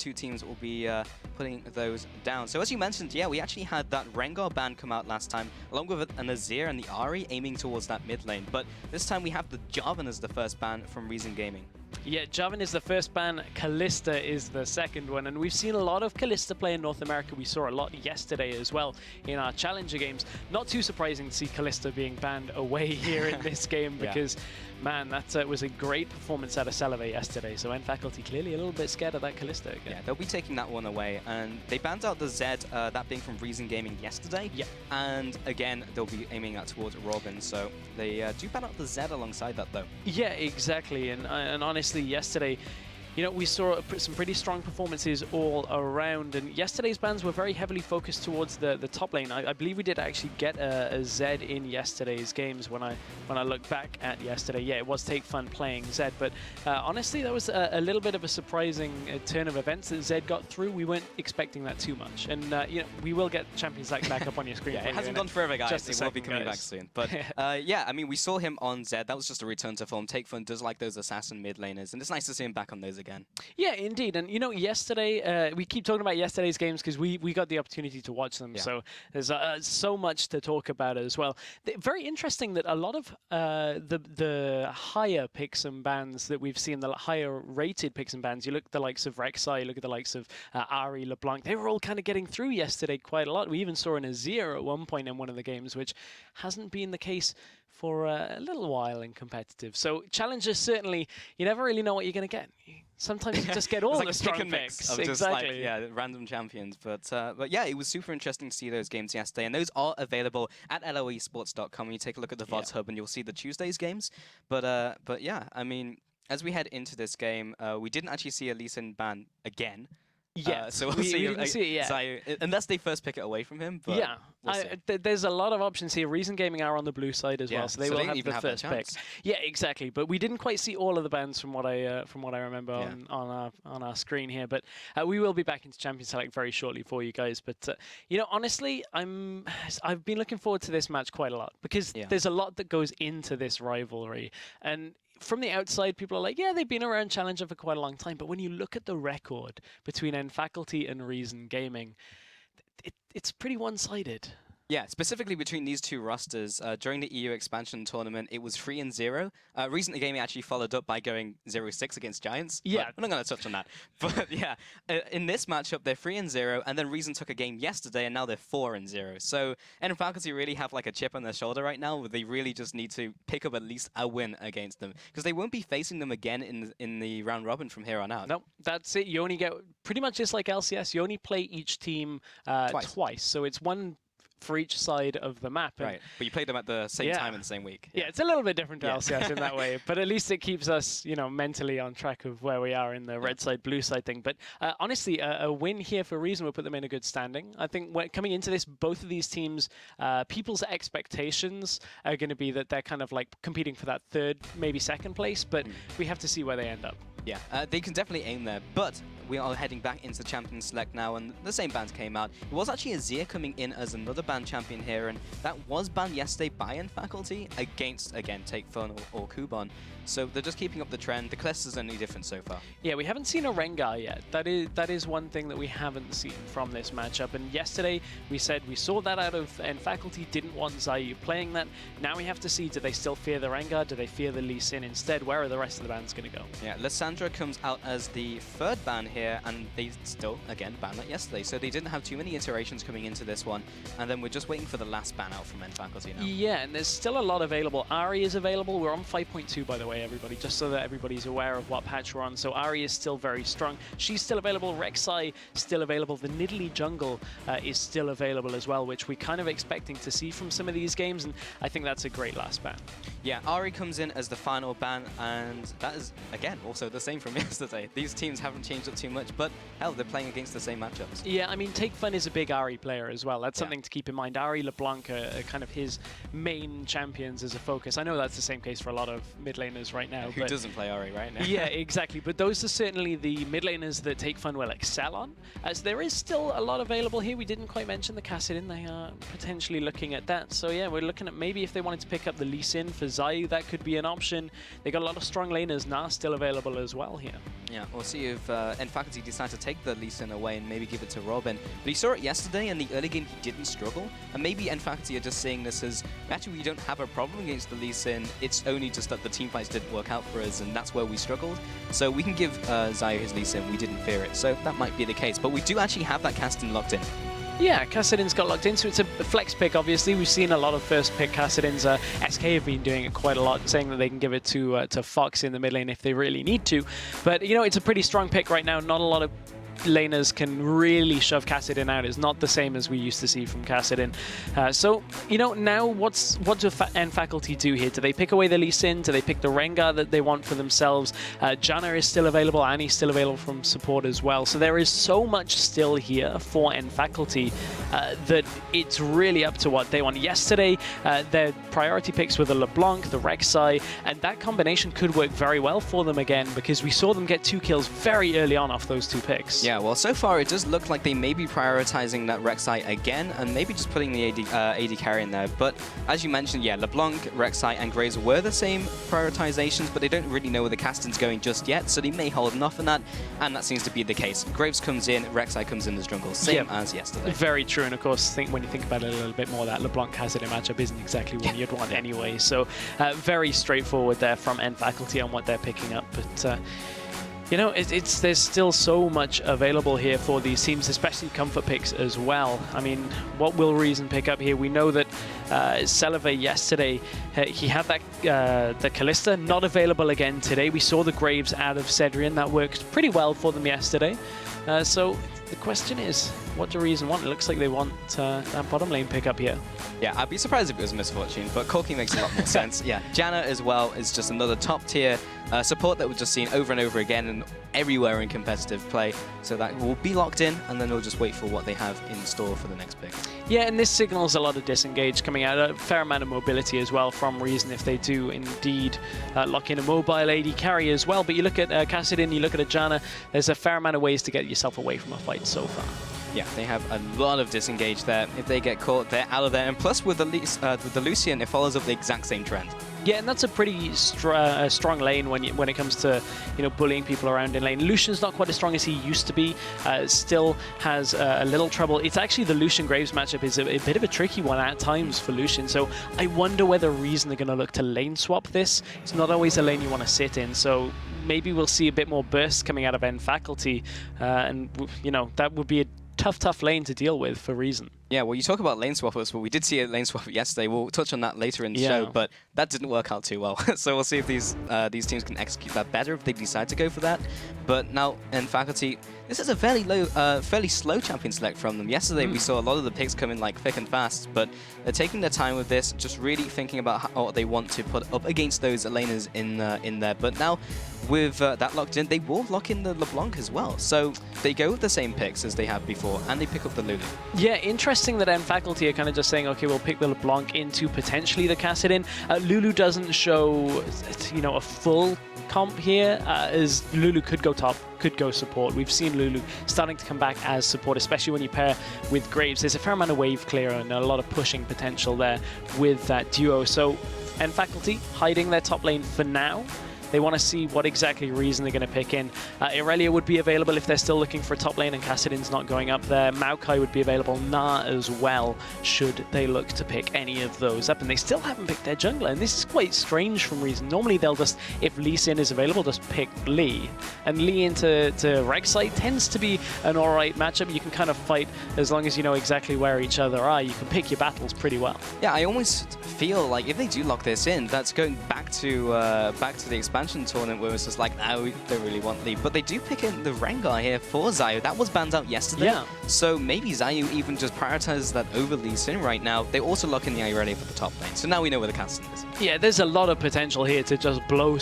two teams will be putting those down. So as you mentioned, yeah, we actually had that Rengar ban come out last time, along with an Azir and the Ahri aiming towards that mid lane. But this time we have the Jarvan as the first ban from Reason Gaming. Yeah, Jarvan is the first ban, Kalista is the second one, and we've seen a lot of Kalista play in North America. We saw a lot yesterday as well in our Challenger games. Not too surprising to see Kalista being banned away here in this game because, man, that was a great performance out of Celeve yesterday. So Faculty clearly a little bit scared of that Kalista again. Yeah, they'll be taking that one away, and they banned out the Zed, that being from Reason Gaming yesterday. Yeah. And again, they'll be aiming that towards Robin, so they do ban out the Zed alongside that though. Yeah, exactly, and honestly, yesterday, you know, we saw some pretty strong performances all around, and yesterday's bans were very heavily focused towards the top lane. I believe we did actually get a Zed in yesterday's games when I look back at yesterday. Yeah, it was Take Fun playing Zed, but honestly, that was a little bit of a surprising turn of events that Zed got through. We weren't expecting that too much, and you know, we will get Champions League back up on your screen. Yeah, it hasn't gone forever, guys. Just it will be coming back soon. But yeah, I mean, we saw him on Zed. That was just a return to form. Take Fun does like those assassin mid laners, and it's nice to see him back on those again. Yeah, indeed. And, you know, yesterday, we keep talking about yesterday's games because we got the opportunity to watch them. Yeah. So there's so much to talk about as well. Very interesting that a lot of the higher picks and bans that we've seen, the higher rated picks and bans, you look at the likes of Rek'Sai, you look at the likes of Ahri, LeBlanc, they were all kind of getting through yesterday quite a lot. We even saw an Azir at one point in one of the games, which hasn't been the case for a little while in competitive. So challengers, certainly, you never really know what you're going to get. Sometimes you just get all like the strong mix picks. of just like, yeah, random champions. But yeah, it was super interesting to see those games yesterday, and those are available at loesports.com. You take a look at the VODs Hub, and you'll see the Tuesdays games. But yeah, I mean, as we head into this game, we didn't actually see a Lee Sin ban again. Yeah, so we'll see. We didn't see it yet. Xayah, unless they first pick it away from him. But yeah, we'll there's a lot of options here. Reason Gaming are on the blue side as well, so they will have the first pick. Yeah, exactly. But we didn't quite see all of the bans from what I remember on our screen here. But we will be back into Champion Select very shortly for you guys. But you know, honestly, I've been looking forward to this match quite a lot because there's a lot that goes into this rivalry. And from the outside, people are like, yeah, they've been around Challenger for quite a long time. But when you look at the record between Faculty and Reason Gaming, it's pretty one-sided. Yeah, specifically between these two rosters, during the EU expansion tournament, it was 3-0. Recently, Gaming actually followed up by going 0-6 against Giants. Yeah. I'm not going to touch on that. But yeah, in this matchup, they're 3-0, and then Reason took a game yesterday, and now they're 4-0. So Faculty really have like a chip on their shoulder right now, where they really just need to pick up at least a win against them, because they won't be facing them again in the round robin from here on out. No, that's it. You only get, pretty much just like LCS, you only play each team twice. So it's one for each side of the map. Right, but you play them at the same time in the same week. Yeah, it's a little bit different to LCS in that way, but at least it keeps us, you know, mentally on track of where we are in the red side, blue side thing. But honestly, a win here for Reason will put them in a good standing. I think coming into this, both of these teams, people's expectations are going to be that they're kind of like competing for that third, maybe second place, but we have to see where they end up. Yeah, they can definitely aim there, but we are heading back into the Champion Select now, and the same bans came out. It was actually Azir coming in as another ban champion here, and that was banned yesterday by Faculty against, again, Take Fun or Kuban. So they're just keeping up the trend. The Kalista's only different so far. Yeah, we haven't seen a Rengar yet. That is one thing that we haven't seen from this matchup. And yesterday we said we saw that out of Faculty, didn't want Xayah playing that. Now we have to see, do they still fear the Rengar? Do they fear the Lee Sin instead? Where are the rest of the bans going to go? Yeah, Lissandra comes out as the third ban here, and they still, again, banned that yesterday. So they didn't have too many iterations coming into this one. And then we're just waiting for the last ban out from Faculty now. Yeah, and there's still a lot available. Ahri is available. We're on 5.2, by the way, everybody, just so that everybody's aware of what patch we're on. So Ahri is still very strong. She's still available. Rek'Sai still available. The Nidalee jungle is still available as well, which we're kind of expecting to see from some of these games, and I think that's a great last ban. Yeah, Ahri comes in as the final ban, and that is, again, also the same from yesterday. These teams haven't changed up too much, but hell, they're playing against the same matchups. Yeah, I mean, Take Fun is a big Ahri player as well. That's something to keep in mind. Ahri, LeBlanc are kind of his main champions as a focus. I know that's the same case for a lot of mid laners right now. Who doesn't play Ahri right now? Yeah, exactly. But those are certainly the mid laners that Take Fun will excel on, as there is still a lot available here. We didn't quite mention the Kassadin. They are potentially looking at that. So yeah, we're looking at maybe if they wanted to pick up the Lee Sin for Xayah, that could be an option. They got a lot of strong laners. Nah still available as well here. Yeah, we'll see if Faculty decide to take the Lee Sin away and maybe give it to Robin. But you saw it yesterday in the early game, he didn't struggle. And maybe Faculty are just seeing this as, actually we don't have a problem against the Lee Sin, it's only just that the team fights didn't work out for us and that's where we struggled. So we can give Zayu his Lee Sin, we didn't fear it. So that might be the case. But we do actually have that Kassadin locked in. Yeah, Kassadin's got locked in, so it's a flex pick, obviously. We've seen a lot of first pick Kassadins. SK have been doing it quite a lot, saying that they can give it to Fox in the mid lane if they really need to. But, you know, it's a pretty strong pick right now. Not a lot of laners can really shove Kassadin out. It's not the same as we used to see from Kassadin. So, you know, now what do Faculty do here? Do they pick away the Lee Sin? Do they pick the Rengar that they want for themselves? Janna is still available. Annie's still available from support as well. So there is so much still here for Faculty that it's really up to what they want. Yesterday, their priority picks were the LeBlanc, the Rek'Sai, and that combination could work very well for them again because we saw them get 2 kills very early on off those 2 picks. Yeah, well, so far it does look like they may be prioritizing that Rek'Sai again and maybe just putting the AD carry in there. But as you mentioned, yeah, LeBlanc, Rek'Sai, and Graves were the same prioritizations, but they don't really know where the Kassadin's going just yet, so they may hold enough on that, and that seems to be the case. Graves comes in, Rek'Sai comes in as jungle, same as yesterday. Very true, and of course, when you think about it a little bit more, that LeBlanc-Kassadin matchup isn't exactly what you'd want anyway, so very straightforward there from Faculty on what they're picking up, but you know, there's still so much available here for these teams, especially comfort picks as well. I mean, what will Reason pick up here? We know that Celevé yesterday, he had that the Kalista not available again today. We saw the Graves out of Cedrian. That worked pretty well for them yesterday. So the question is, what do Reason want? It looks like they want that bottom lane pickup here. Yeah, I'd be surprised if it was Misfortune, but Corki makes a lot more sense. Yeah, Janna as well is just another top tier support that we've just seen over and over again and everywhere in competitive play. So that will be locked in, and then we'll just wait for what they have in store for the next pick. Yeah, and this signals a lot of disengage coming out, a fair amount of mobility as well from Reason if they do indeed lock in a mobile AD carry as well. But you look at Kassadin, you look at a Janna, there's a fair amount of ways to get yourself away from a fight so far. Yeah, they have a lot of disengage there. If they get caught, they're out of there. And plus, with the Lucian, it follows up the exact same trend. Yeah, and that's a pretty strong lane when it comes to, you know, bullying people around in lane. Lucian's not quite as strong as he used to be. Still has a little trouble. It's actually the Lucian Graves matchup is a bit of a tricky one at times for Lucian. So I wonder whether Reason are going to look to lane swap this. It's not always a lane you want to sit in. So maybe we'll see a bit more bursts coming out of Faculty, and you know that would be a tough lane to deal with for Reason. Yeah, well, you talk about lane swappers, but we did see a lane swap yesterday. We'll touch on that later in the show, but that didn't work out too well. So we'll see if these teams can execute that better if they decide to go for that. But now, in Faculty, this is a fairly slow champion select from them. Yesterday, we saw a lot of the picks come in like thick and fast, but they're taking their time with this, just really thinking about what they want to put up against those laners in there. But now, with that locked in, they will lock in the LeBlanc as well. So they go with the same picks as they have before, and they pick up the Lulu. Yeah, interesting that Faculty are kind of just saying, okay, we'll pick the LeBlanc into potentially the Kassadin. Lulu doesn't show, you know, a full comp here, as Lulu could go top, could go support. We've seen Lulu starting to come back as support, especially when you pair with Graves. There's a fair amount of wave clear and a lot of pushing potential there with that duo. So, Faculty hiding their top lane for now. They want to see what exactly Reason they're going to pick in. Irelia would be available if they're still looking for a top lane and Kassadin's not going up there. Maokai would be available, Na as well, should they look to pick any of those up. And they still haven't picked their jungler, and this is quite strange from Reason. Normally they'll just, if Lee Sin is available, just pick Lee. And Lee into Rek'Sai tends to be an alright matchup. You can kind of fight as long as you know exactly where each other are. You can pick your battles pretty well. Yeah, I almost feel like if they do lock this in, that's going back to the expansion tournament where it's just like, oh, we don't really want Lee. But they do pick in the Rengar here for Zayu. That was banned out yesterday. Yeah. So maybe Zayu even just prioritizes that over Lee Sin right now. They also lock in the Irelia for the top lane. So now we know where the Kassadin is. Yeah, there's a lot of potential here to just blow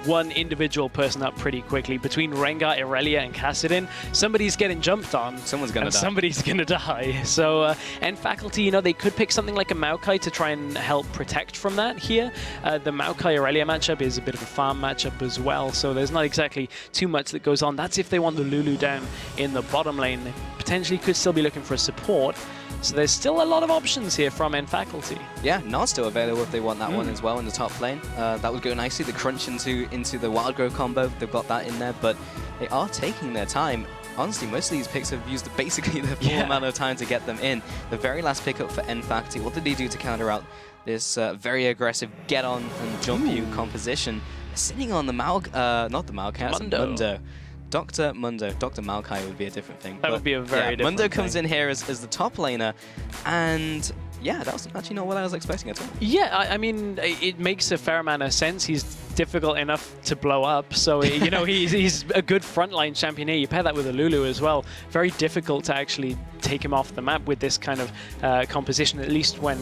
one individual person up pretty quickly. Between Rengar, Irelia, and Kassadin, somebody's getting jumped on. Someone's going to die. Somebody's going to die. So, and Faculty, you know, they could pick something like a Maokai to try and help protect from that here. The Maokai-Irelia matchup is a bit of a farm matchup as well, so there's not exactly too much that goes on. That's if they want the Lulu down in the bottom lane. They potentially could still be looking for a support. So there's still a lot of options here from Faculty. Yeah, Nard's still available if they want that one as well in the top lane. That would go nicely. The crunch into the Wild Growth combo, they've got that in there, but they are taking their time. Honestly, most of these picks have used basically the full amount of time to get them in. The very last pickup for Faculty, what did they do to counter out this very aggressive get-on and jump you composition? Sitting on the not the Maokai, Mundo. Dr. Mundo. Dr. Maokai would be a different thing. That would be a very different Mundo thing. comes in here as the top laner, and yeah, that was actually not what I was expecting at all. Yeah, I mean, it makes a fair amount of sense. He's difficult enough to blow up, so you know he's a good frontline champion here. You pair that with a Lulu as well. Very difficult to actually take him off the map with this kind of composition, at least when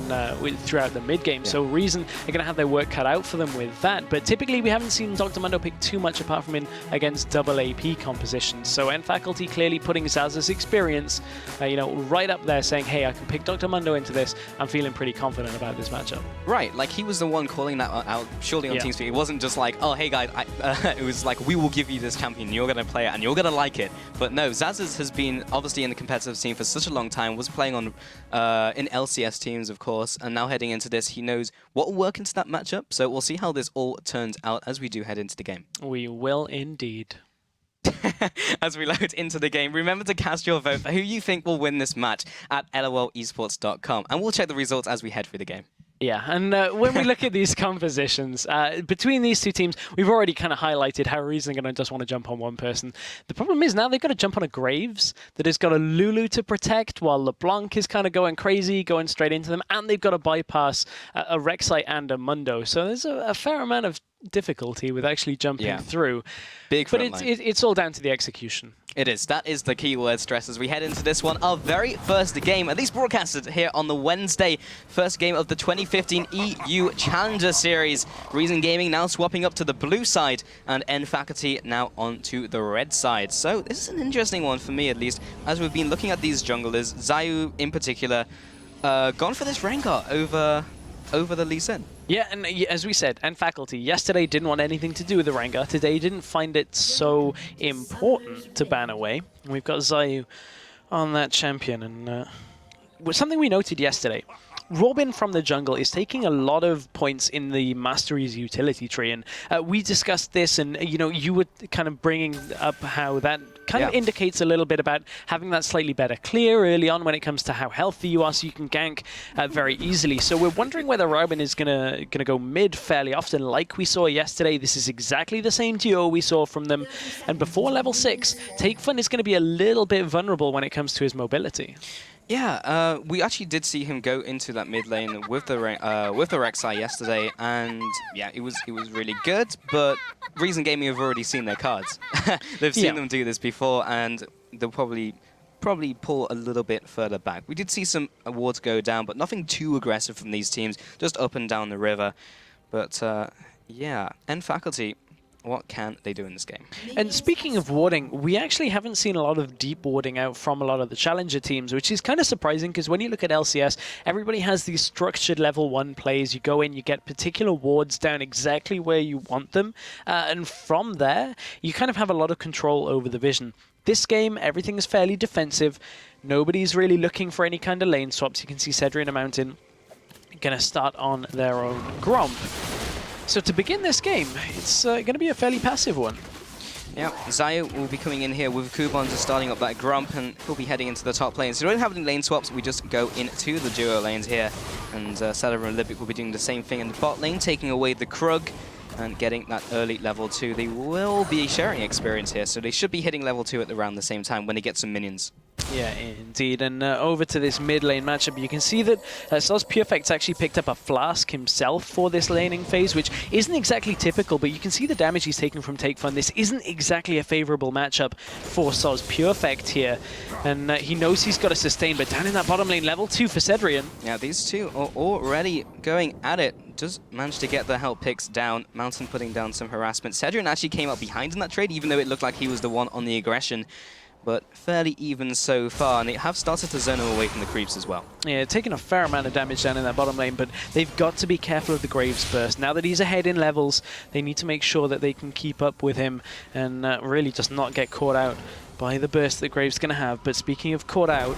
throughout the mid game. So Reason are going to have their work cut out for them with that. But typically we haven't seen Dr. Mundo pick too much apart from in against double AP compositions. So Faculty clearly putting Zaz's experience, you know, right up there, saying, hey, I can pick Dr. Mundo into this. I'm feeling pretty confident about this matchup. Right, like he was the one calling that out surely on TeamSpeak. It wasn't just like, oh, hey guys, it was like, we will give you this champion, you're going to play it, and you're going to like it. But no, Zaz's has been obviously in the competitive scene for such a long time, was playing on in LCS teams, of course, and now heading into this, he knows what will work into that matchup. So we'll see how this all turns out as we do head into the game. We will indeed. As we load into the game, remember to cast your vote for who you think will win this match at lolesports.com, and we'll check the results as we head through the game. Yeah, and when we look at these compositions, between these two teams, we've already kind of highlighted how Reason are going to just want to jump on one person. The problem is now they've got to jump on a Graves that has got a Lulu to protect, while LeBlanc is kind of going crazy, going straight into them, and they've got to bypass a Rek'Sai and a Mundo. So there's a fair amount of difficulty with actually jumping through. Big but it's all down to the execution. It is. That is the keyword stress as we head into this one. Our very first game, at least broadcasted here on the Wednesday. First game of the 2015 EU Challenger Series. Reason Gaming now swapping up to the blue side, and Faculty now onto the red side. So this is an interesting one for me, at least, as we've been looking at these junglers. Zayu, in particular, gone for this Rengar over the Lee Sin. Yeah, and as we said, Faculty yesterday didn't want anything to do with the Rengar. Today didn't find it so important to ban away. And we've got Zayu on that champion. And something we noted yesterday, Robin from the jungle is taking a lot of points in the Mastery's utility tree. And we discussed this, and you know, you were kind of bringing up how that kind of indicates a little bit about having that slightly better clear early on when it comes to how healthy you are, so you can gank very easily. So we're wondering whether Robin is gonna go mid fairly often, like we saw yesterday. This is exactly the same duo we saw from them. And before level 6, Takefun is going to be a little bit vulnerable when it comes to his mobility. Yeah, we actually did see him go into that mid lane with the Rek'Sai yesterday, and yeah, it was really good. But Reason Gaming have already seen their cards. They've seen them do this before, and they'll probably pull a little bit further back. We did see some wards go down, but nothing too aggressive from these teams, just up and down the river. But yeah, Faculty, what can they do in this game? And speaking of warding, we actually haven't seen a lot of deep warding out from a lot of the challenger teams, which is kind of surprising because when you look at LCS, everybody has these structured level 1 plays. You go in, you get particular wards down exactly where you want them, and from there, you kind of have a lot of control over the vision. This game, everything is fairly defensive. Nobody's really looking for any kind of lane swaps. You can see Cedric and Mountain going to start on their own Gromp. So to begin this game, it's going to be a fairly passive one. Yeah, Zayu will be coming in here with Kuban just starting up that Grump, and he'll be heading into the top lane. So we don't have any lane swaps, we just go into the duo lanes here. And Sadar and Libic will be doing the same thing in the bot lane, taking away the Krug and getting that early level 2. They will be sharing experience here, so they should be hitting level 2 at around the same time when they get some minions. Yeah, indeed. And over to this mid lane matchup, you can see that Soz Purefect's actually picked up a Flask himself for this laning phase, which isn't exactly typical, but you can see the damage he's taking from Takefun. This isn't exactly a favorable matchup for Soz Purefect here. And he knows he's got to sustain, but down in that bottom lane, level 2 for Cedrian. Yeah, these two are already going at it. Just managed to get the help picks down. Mountain putting down some harassment. Cedrian actually came up behind in that trade, even though it looked like he was the one on the aggression. But fairly even so far, and they have started to zone him away from the creeps as well. Yeah, taking a fair amount of damage down in that bottom lane, but they've got to be careful of the Graves burst. Now that he's ahead in levels, they need to make sure that they can keep up with him and really just not get caught out by the burst that Graves going to have. But speaking of caught out,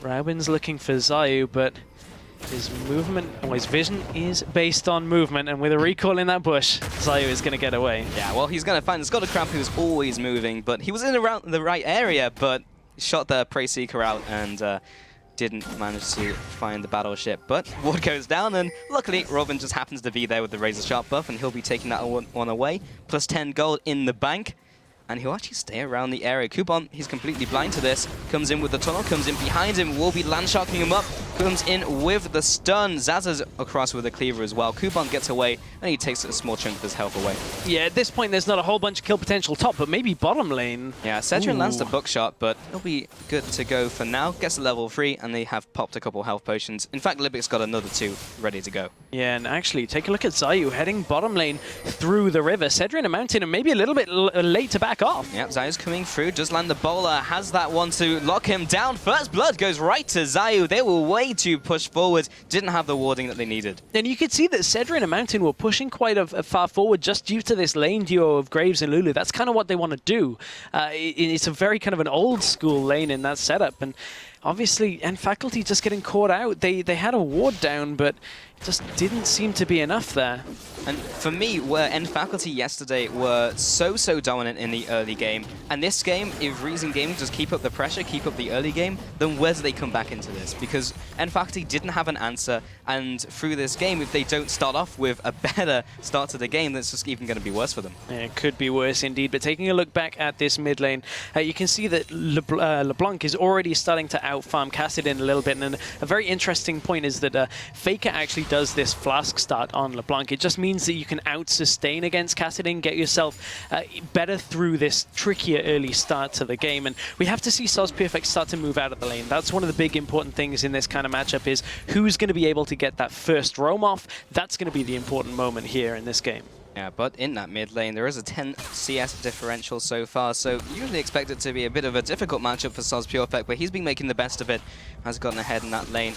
Robin's looking for Zayu, but his movement, or his vision is based on movement, and with a recall in that bush, Zayu is going to get away. Yeah, well, he's going to find the Scott Crab, who's always moving, but he was in around the right area, but shot the Prey Seeker out and didn't manage to find the battleship. But Ward goes down, and luckily Robin just happens to be there with the Razor Sharp buff, and he'll be taking that one away. Plus 10 gold in the bank. And he'll actually stay around the area. Kubon, he's completely blind to this. Comes in with the tunnel, comes in behind him. Will be land sharking him up. Comes in with the stun. Zaza's across with a cleaver as well. Kubon gets away, and he takes a small chunk of his health away. Yeah, at this point, there's not a whole bunch of kill potential top, but maybe bottom lane. Yeah, Cedric lands the bookshot, but he'll be good to go for now. Gets to level 3, and they have popped a couple health potions. In fact, Libic's got another 2 ready to go. Yeah, and actually, take a look at Zayu heading bottom lane through the river. Cedric and a mountain, and maybe a little bit late to back off. Yep, Zayu's coming through, does land the bowler, has that one to lock him down. First blood goes right to Zayu. They were way too pushed forward, didn't have the warding that they needed. And you could see that Cedric and a mountain were pushing quite a far forward just due to this lane duo of Graves and Lulu. That's kind of what they want to do. It's a very kind of an old school lane in that setup, and obviously, and Faculty just getting caught out. They had a ward down, but it just didn't seem to be enough there. And for me, where End Faculty yesterday were so dominant in the early game, and this game, if Reason Gaming just keep up the pressure, keep up the early game, then where do they come back into this? Because End Faculty didn't have an answer, and through this game, if they don't start off with a better start to the game, that's just even going to be worse for them. Yeah, it could be worse indeed, but taking a look back at this mid lane, you can see that LeBlanc is already starting to outfarm Kassadin a little bit, and a very interesting point is that Faker actually does this flask start on LeBlanc. It just means that you can out-sustain against Kassadin, get yourself better through this trickier early start to the game, and we have to see Perfect start to move out of the lane. That's one of the big important things in this kind of matchup, is who's going to be able to get that first roam off. That's going to be the important moment here in this game. Yeah, but in that mid lane, there is a 10 CS differential so far, so usually expect it to be a bit of a difficult matchup for Perfect, but he's been making the best of it, has gotten ahead in that lane.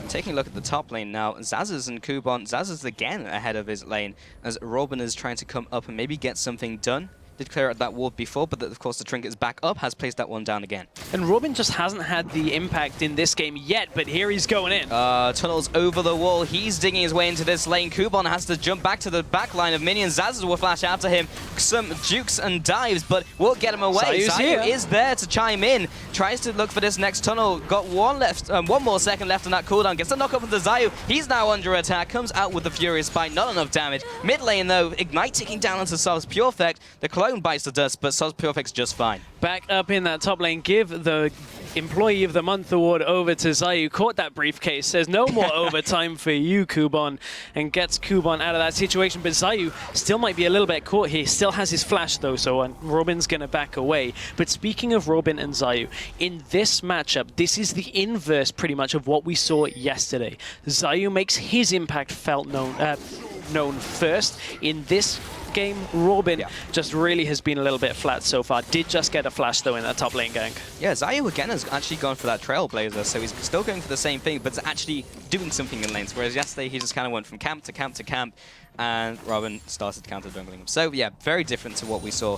Taking a look at the top lane now, Zazas and Kubon. Zazas again ahead of his lane, as Robin is trying to come up and maybe get something done. Did clear out that ward before, but of course the trinket is back up, has placed that one down again. And Robin just hasn't had the impact in this game yet, but here he's going in. Tunnels over the wall, he's digging his way into this lane. Kubon has to jump back to the back line of minions. Zazas will flash after him, some jukes and dives, but won't get him away. Zayu is there to chime in, tries to look for this next tunnel, got one more second left on that cooldown, gets a knock up with the Zayu. He's now under attack, comes out with the Furious Bite, not enough damage. Mid lane though, Ignite ticking down onto Perfect. The clone bites the dust, but Perfect's just fine. Back up in that top lane, give the Employee of the Month award over to Zayu. Caught that briefcase, says no more overtime for you, Kubon, and gets Kubon out of that situation. But Zayu still might be a little bit caught here. Still has his flash though, so Robin's going to back away. But speaking of Robin and Zayu, in this matchup, this is the inverse pretty much of what we saw yesterday. Zayu makes his impact felt known first. In this game, Robin just really has been a little bit flat so far. Did just get a flash though in that top lane gank. Yeah, Zayu again has actually gone for that Trailblazer, so he's still going for the same thing, but it's actually doing something in lanes, whereas yesterday he just kind of went from camp to camp to camp, and Robin started counter-jungling him. So yeah, very different to what we saw.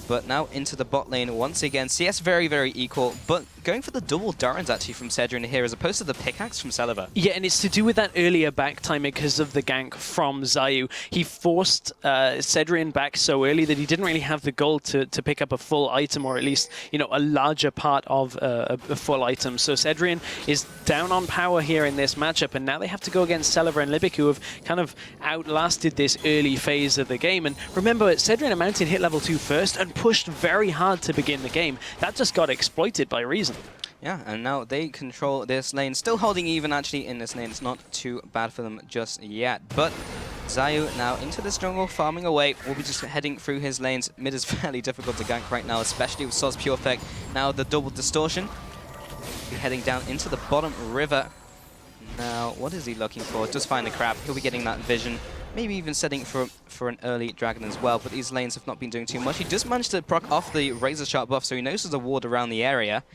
But now into the bot lane once again. CS very equal, but going for the double Durans actually from Cedric here as opposed to the pickaxe from Celiva. Yeah, and it's to do with that earlier back time because of the gank from Zayu. He forced Cedric back so early that he didn't really have the gold to pick up a full item, or at least, you know, a larger part of a full item. So Cedric is down on power here in this matchup, and now they have to go against Celiva and Libic, who have kind of outlasted this early phase of the game. And remember, Cedric and Mountain hit level 2 first and pushed very hard to begin the game. That just got exploited by Reason. Yeah, and now they control this lane. Still holding even actually in this lane. It's not too bad for them just yet. But Zayu now into this jungle, farming away. Will be just heading through his lanes. Mid is fairly difficult to gank right now, especially with Perfect. Now the double distortion. Be heading down into the bottom river. Now, what is he looking for? Just find the crab. He'll be getting that vision. Maybe even setting for an early dragon as well, but these lanes have not been doing too much. He just managed to proc off the Razor Sharp buff, so he knows there's a ward around the area.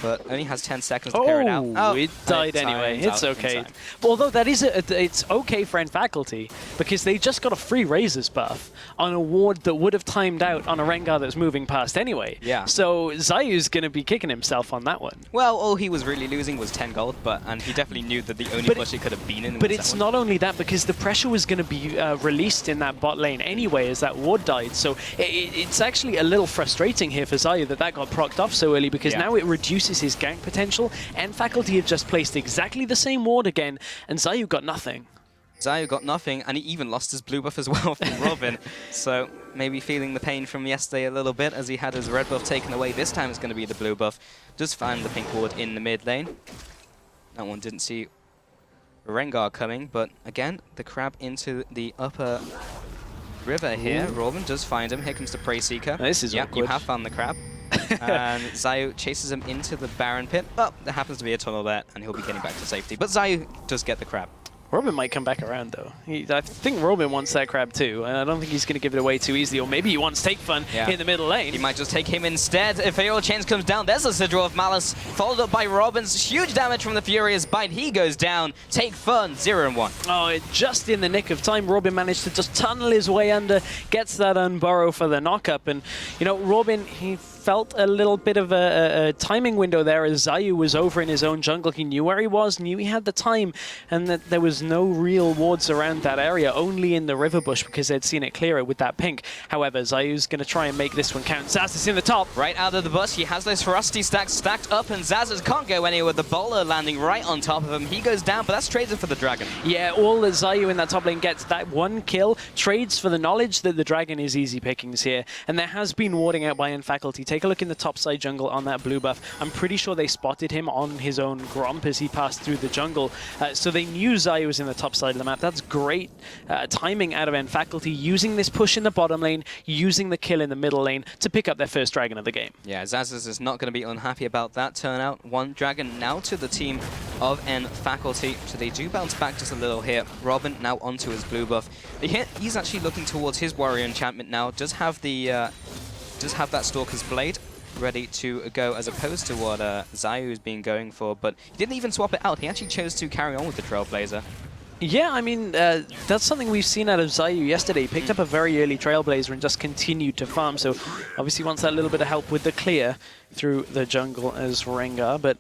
but only has 10 seconds to clear it out. Oh, it died anyway. It's okay. Although that is it's okay for Faculty because they just got a free Razors buff on a ward that would have timed out on a Rengar that's moving past anyway. Yeah. So Zayu's going to be kicking himself on that one. Well, all he was really losing was 10 gold, and he definitely knew that the only push he could have been in. But it's not only that, because the pressure was going to be released in that bot lane anyway as that ward died. So it's actually a little frustrating here for Zayu that got procced off so early, because now it reduces his gank potential, and Faculty have just placed exactly the same ward again, and Zayu got nothing. Zayu got nothing, and he even lost his blue buff as well from Robin. So maybe feeling the pain from yesterday a little bit as he had his red buff taken away. This time it's going to be the blue buff. Just find the pink ward in the mid lane. That one didn't see Rengar coming, but again, the crab into the upper river here. Robin does find him. Here comes the Prey Seeker. This is awkward. You have found the crab. And Zayu chases him into the Baron pit. But there happens to be a tunnel there, and he'll be getting back to safety. But Zayu does get the crab. Robin might come back around, though. I think Robin wants that crab, too. And I don't think he's going to give it away too easily. Or maybe he wants Take Fun in the middle lane. He might just take him instead. If Aerial Chains comes down, there's a Sigil of Malice, followed up by Robin's huge damage from the Furious Bite. He goes down. Take Fun, 0-1. Oh, just in the nick of time, Robin managed to just tunnel his way under, gets that unburrow for the knockup. And, you know, Robin, he felt a little bit of a timing window there as Zayu was over in his own jungle. He knew where he was, knew he had the time, and that there was no real wards around that area, only in the river bush because they'd seen it clearer with that pink. However, Zayu's going to try and make this one count. Zaz is in the top. Right out of the bus, he has those Ferocity stacks stacked up, and Zaz can't go anywhere with the bowler landing right on top of him. He goes down, but that's traded for the dragon. Yeah, all that Zayu in that top lane gets, that one kill, trades for the knowledge that the dragon is easy pickings here. And there has been warding out by Faculty. Take a look in the top side jungle on that blue buff. I'm pretty sure they spotted him on his own Gromp as he passed through the jungle. So they knew Zayu was in the top side of the map. That's great timing out of Faculty, using this push in the bottom lane, using the kill in the middle lane to pick up their first dragon of the game. Yeah, Zazas is not going to be unhappy about that turnout. One dragon now to the team of Faculty. So they do bounce back just a little here. Robin now onto his blue buff. He's actually looking towards his warrior enchantment now. Does have that Stalker's Blade ready to go, as opposed to what Zayu's been going for, but he didn't even swap it out. He actually chose to carry on with the Trailblazer. Yeah, I mean, that's something we've seen out of Zayu yesterday. He picked up a very early Trailblazer and just continued to farm, so obviously wants that little bit of help with the clear through the jungle as Rengar, but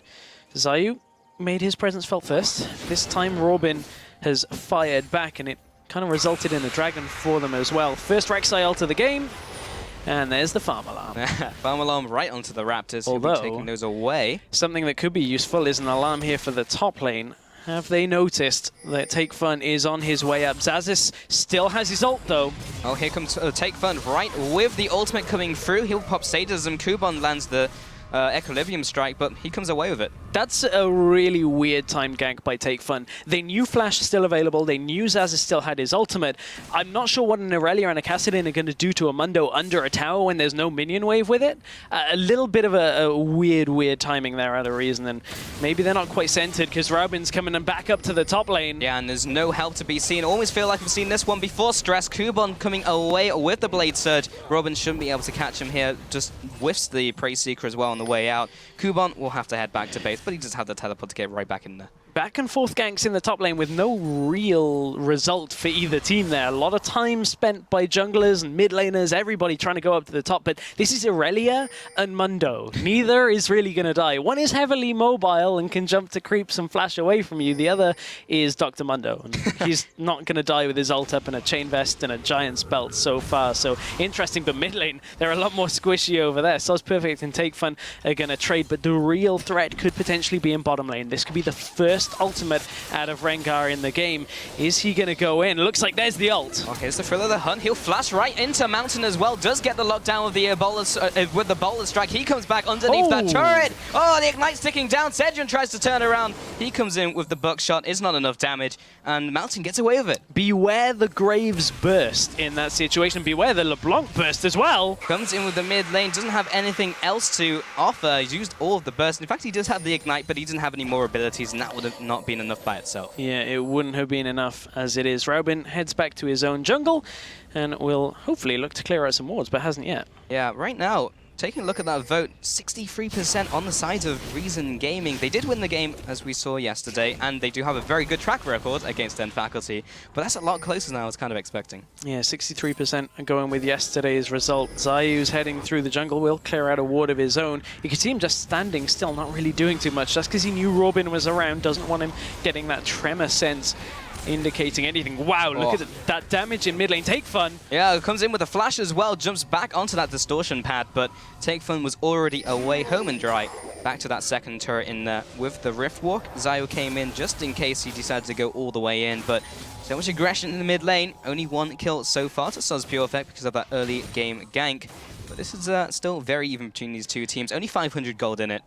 Zayu made his presence felt first. This time Robin has fired back, and it kind of resulted in a dragon for them as well. First Rek'Sai ult of the game. And there's the farm alarm. Farm alarm right onto the Raptors. Although, who'll be taking those away. Something that could be useful is an alarm here for the top lane. Have they noticed that Take Fun is on his way up? Zazis still has his ult, though. Oh, here comes Take Fun right with the ultimate coming through. He'll pop Sadism. Kuban lands the Equilibrium strike, but he comes away with it. That's a really weird timed gank by Take Fun. They knew Flash still available. They knew Zazis still had his ultimate. I'm not sure what an Irelia and a Kassadin are going to do to a Mundo under a tower when there's no minion wave with it. A little bit of a weird timing there out of reason, and maybe they're not quite centered because Robin's coming and back up to the top lane. Yeah, and there's no help to be seen. Always feel like I've seen this one before. Stress. Kuban coming away with the Blade Surge. Robin shouldn't be able to catch him here. Just whiffs the Prey Seeker as well on the way out. Kuban will have to head back to base, but he just had the teleport to get right back in there. Back and forth ganks in the top lane with no real result for either team there. A lot of time spent by junglers and mid laners, everybody trying to go up to the top, but this is Irelia and Mundo. Neither is really going to die. One is heavily mobile and can jump to creeps and flash away from you. The other is Dr. Mundo. And he's not going to die with his ult up and a chain vest and a giant's belt so far. So interesting, but mid lane, they're a lot more squishy over there. Soz Perfect and Take Fun are going to trade, but the real threat could potentially be in bottom lane. This could be the first ultimate out of Rengar in the game. Is he going to go in? Looks like there's the ult. Okay, it's the thrill of the hunt. He'll flash right into Mountain as well. Does get the lockdown with the bowler strike. He comes back underneath that turret. Oh, the Ignite's ticking down. Sedron tries to turn around. He comes in with the buckshot. It's not enough damage, and Mountain gets away with it. Beware the Graves burst in that situation. Beware the LeBlanc burst as well. Comes in with the mid lane. Doesn't have anything else to offer. He's used all of the burst. In fact, he does have the Ignite, but he didn't have any more abilities, and that would have not been enough by itself. Yeah, it wouldn't have been enough as it is. Robin heads back to his own jungle and will hopefully look to clear out some wards, but hasn't yet. Yeah, right now, taking a look at that vote, 63% on the side of Reason Gaming. They did win the game, as we saw yesterday, and they do have a very good track record against N Faculty, but that's a lot closer than I was kind of expecting. Yeah, 63% going with yesterday's result. Zayu's heading through the jungle, will clear out a ward of his own. You can see him just standing still, not really doing too much, just because he knew Robin was around, doesn't want him getting that tremor sense indicating anything. Wow, look at that damage in mid lane. Take Fun. Yeah, comes in with a flash as well, jumps back onto that distortion pad, but Take Fun was already away, home and dry. Back to that second turret in there with the Rift Walk. Zayu came in just in case he decided to go all the way in, but so much aggression in the mid lane. Only one kill so far to Sus Pure Effect because of that early game gank. But this is still very even between these two teams. Only 500 gold in it.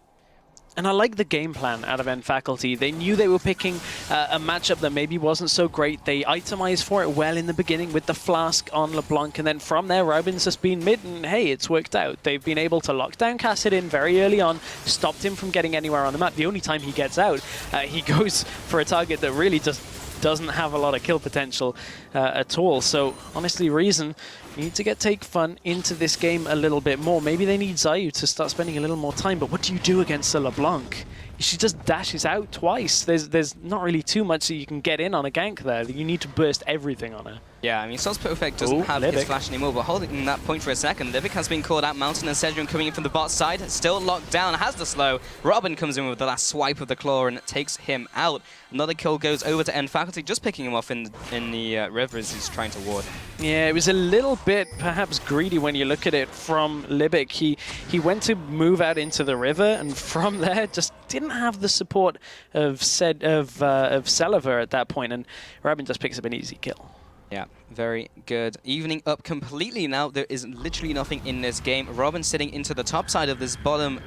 And I like the game plan out of N Faculty. They knew they were picking a matchup that maybe wasn't so great. They itemized for it well in the beginning with the flask on LeBlanc, and then from there, Robin's just been mid, and hey, it's worked out. They've been able to lock down Kassadin very early on, stopped him from getting anywhere on the map. The only time he gets out, he goes for a target that really just doesn't have a lot of kill potential at all. So honestly, Reason need to get Take Fun into this game a little bit more. Maybe they need Zayu to start spending a little more time, but what do you do against a LeBlanc? She just dashes out twice. There's not really too much that you can get in on a gank there. You need to burst everything on her. Yeah, I mean, Sus Perfect doesn't have his flash anymore, but holding that point for a second. Libic has been called out. Mountain and Cedric coming in from the bot side. Still locked down, has the slow. Robin comes in with the last swipe of the claw and takes him out. Another kill goes over to N Faculty, just picking him off in the river as he's trying to ward. Yeah, it was a little bit perhaps greedy when you look at it from Libic. He went to move out into the river, and from there just didn't have the support of Seliver at that point, and Robin just picks up an easy kill. Yeah, very good. Evening up completely now. There is literally nothing in this game. Robin sitting into the top side of this bottom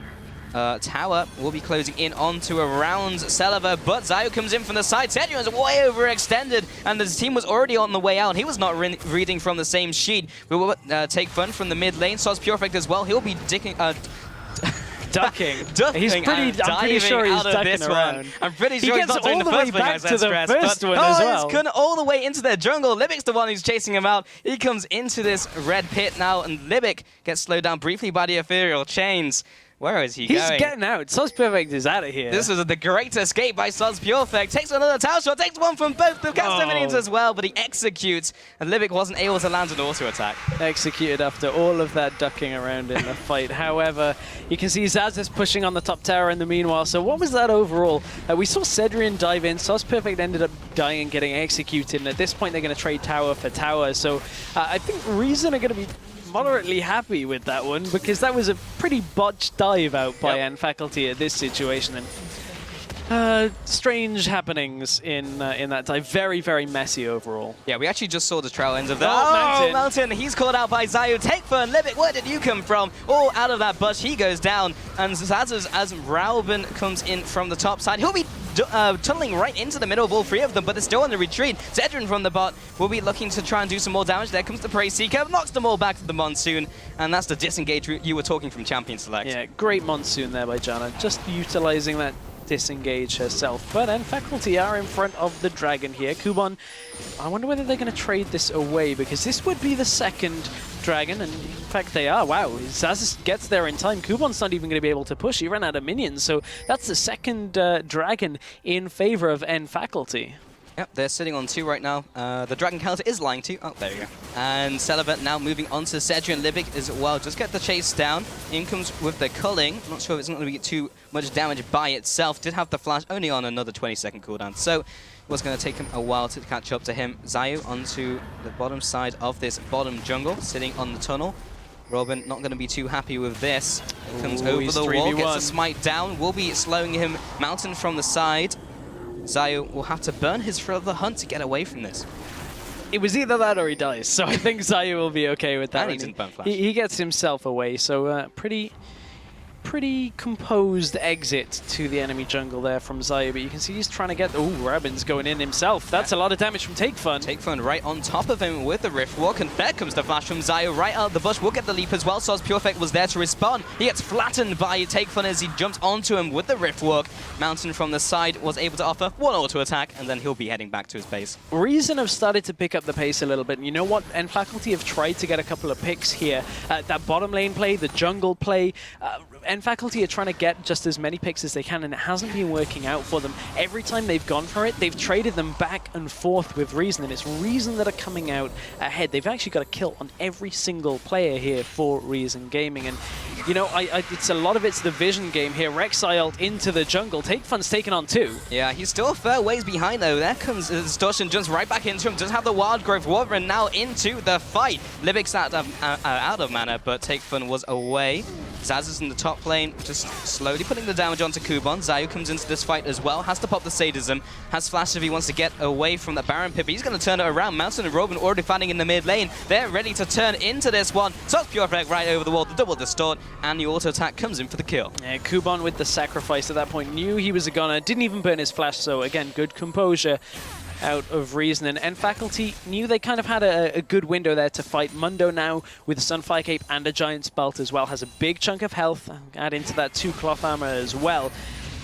tower. Will be closing in onto around Seliver, but Zayu comes in from the side. Cedric is way overextended, and the team was already on the way out. He was not reading from the same sheet. We will take Fun from the mid lane. Sus Pure Effect as well. He'll be ducking. I'm pretty sure he's ducking around. I'm pretty sure he's not doing the first thing I said stress, but he's all the way into their jungle. Libic's the one who's chasing him out. He comes into this red pit now, and Libic gets slowed down briefly by the ethereal chains. Where is he going? He's getting out. Sus Perfect is out of here. This was the great escape by Sus Perfect. Takes another tower shot, takes one from both the caster minions as well, but he executes, and Libic wasn't able to land an auto attack. Executed after all of that ducking around in the fight. However, you can see Zaz is pushing on the top tower in the meanwhile. So what was that overall? We saw Cedric dive in. Sus Perfect ended up dying, getting executed, and at this point they're going to trade tower for tower. So I think Reason are going to be moderately happy with that one, because that was a pretty botched dive out by N Faculty at this situation, and strange happenings in that dive. Very, very messy overall. Yeah, we actually just saw the trail ends of that. Mountain! He's called out by Zayu. Take Fun, Libic, where did you come from? All out of that bush, he goes down, and as Raubin comes in from the top side, he'll be tunneling right into the middle of all three of them, but they're still on the retreat. Zedrin from the bot will be looking to try and do some more damage. There comes the Prey Seeker, knocks them all back to the Monsoon, and that's the disengage you were talking from Champion Select. Yeah, great Monsoon there by Janna, just utilizing that disengage herself. But N Faculty are in front of the dragon here. Kuban, I wonder whether they're going to trade this away, because this would be the second dragon, and in fact they are. Wow, Zaz gets there in time. Kuban's not even going to be able to push. He ran out of minions, so that's the second dragon in favor of N Faculty. Yep, they're sitting on 2 right now. The dragon counter is lying to. Oh, there you go. And Seliver now moving on to Cedric and Libic as well. Just get the chase down. In comes with the culling. Not sure if it's not going to be too much damage by itself. Did have the flash only on another 20-second cooldown. So it was going to take him a while to catch up to him. Zayu onto the bottom side of this bottom jungle, sitting on the tunnel. Robin not going to be too happy with this. Comes over the wall, gets a smite down. Will be slowing him. Mountain from the side. Zayu will have to burn his thrill of the hunt to get away from this. It was either that or he dies, so I think Zayu will be okay with that. And he didn't burn flash. He gets himself away, so pretty pretty composed exit to the enemy jungle there from Zayu, but you can see he's trying to get... Oh, Rabin's going in himself. That's a lot of damage from Takefun. Takefun right on top of him with the Rift Walk, and there comes the flash from Zayu right out of the bush. We'll get the leap as well. Soz Purefect was there to respond. He gets flattened by Takefun as he jumps onto him with the Rift Walk. Mountain from the side was able to offer one auto attack, and then he'll be heading back to his base. Reason have started to pick up the pace a little bit, and you know what? And Faculty have tried to get a couple of picks here. That bottom lane play, the jungle play, and Faculty are trying to get just as many picks as they can, and it hasn't been working out for them. Every time they've gone for it, they've traded them back and forth with Reason, and it's Reason that are coming out ahead. They've actually got a kill on every single player here for Reason Gaming, and you know, it's a lot of it's the vision game here. Rek'Sai into the jungle. Takefun's taken on 2. Yeah, he's still a fair ways behind though. There comes Distortion, jumps right back into him. Does have the Wild Growth Warrior now into the fight. Libic's out of mana, but Takefun was away. Zaz is in the top lane, just slowly putting the damage onto Kuban. Zayu comes into this fight as well, has to pop the Sadism, has Flash if he wants to get away from that Baron Pip. He's going to turn it around. Mountain and Robin already fighting in the mid lane. They're ready to turn into this one. Soz Purefect right over the wall, the double distort, and the auto attack comes in for the kill. Yeah, Kuban with the sacrifice at that point knew he was a gunner, didn't even burn his flash, so again, good composure out of Reason, and Faculty knew they kind of had a good window there to fight. Mundo now with Sunfire Cape and a Giant's Belt as well, has a big chunk of health, add into that 2 cloth armor as well.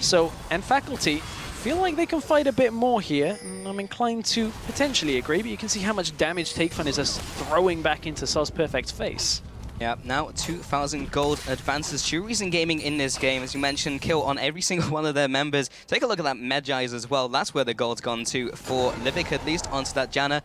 So, and Faculty feel like they can fight a bit more here, and I'm inclined to potentially agree, but you can see how much damage Takefun is just throwing back into Soz Purefect's face. Yeah, now 2,000 gold advances to Reason Gaming in this game. As you mentioned, kill on every single one of their members. Take a look at that Medjai's as well. That's where the gold's gone to for Livic, at least, onto that Janna.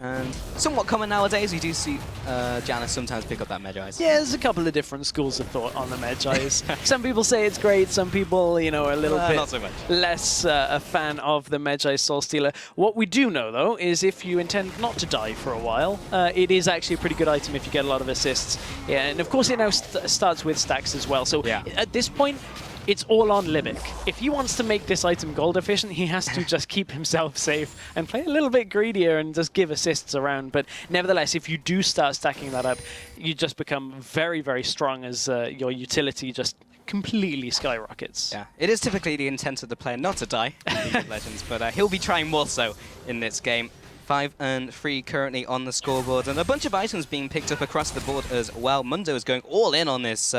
And somewhat common nowadays, you do see Janna sometimes pick up that Medjai's. Yeah, there's a couple of different schools of thought on the Medjai's. Some people say it's great, some people, you know, are a little bit not so much. less a fan of the Medjai Soul Stealer. What we do know, though, is if you intend not to die for a while, it is actually a pretty good item if you get a lot of assists. Yeah, and of course it now starts with stacks as well. So at this point, it's all on Libic. If he wants to make this item gold efficient, he has to just keep himself safe and play a little bit greedier and just give assists around. But nevertheless, if you do start stacking that up, you just become very, very strong as your utility just completely skyrockets. Yeah, it is typically the intent of the player not to die in League of Legends, but he'll be trying more so in this game. 5 and 3 currently on the scoreboard, and a bunch of items being picked up across the board as well. Mundo is going all in on this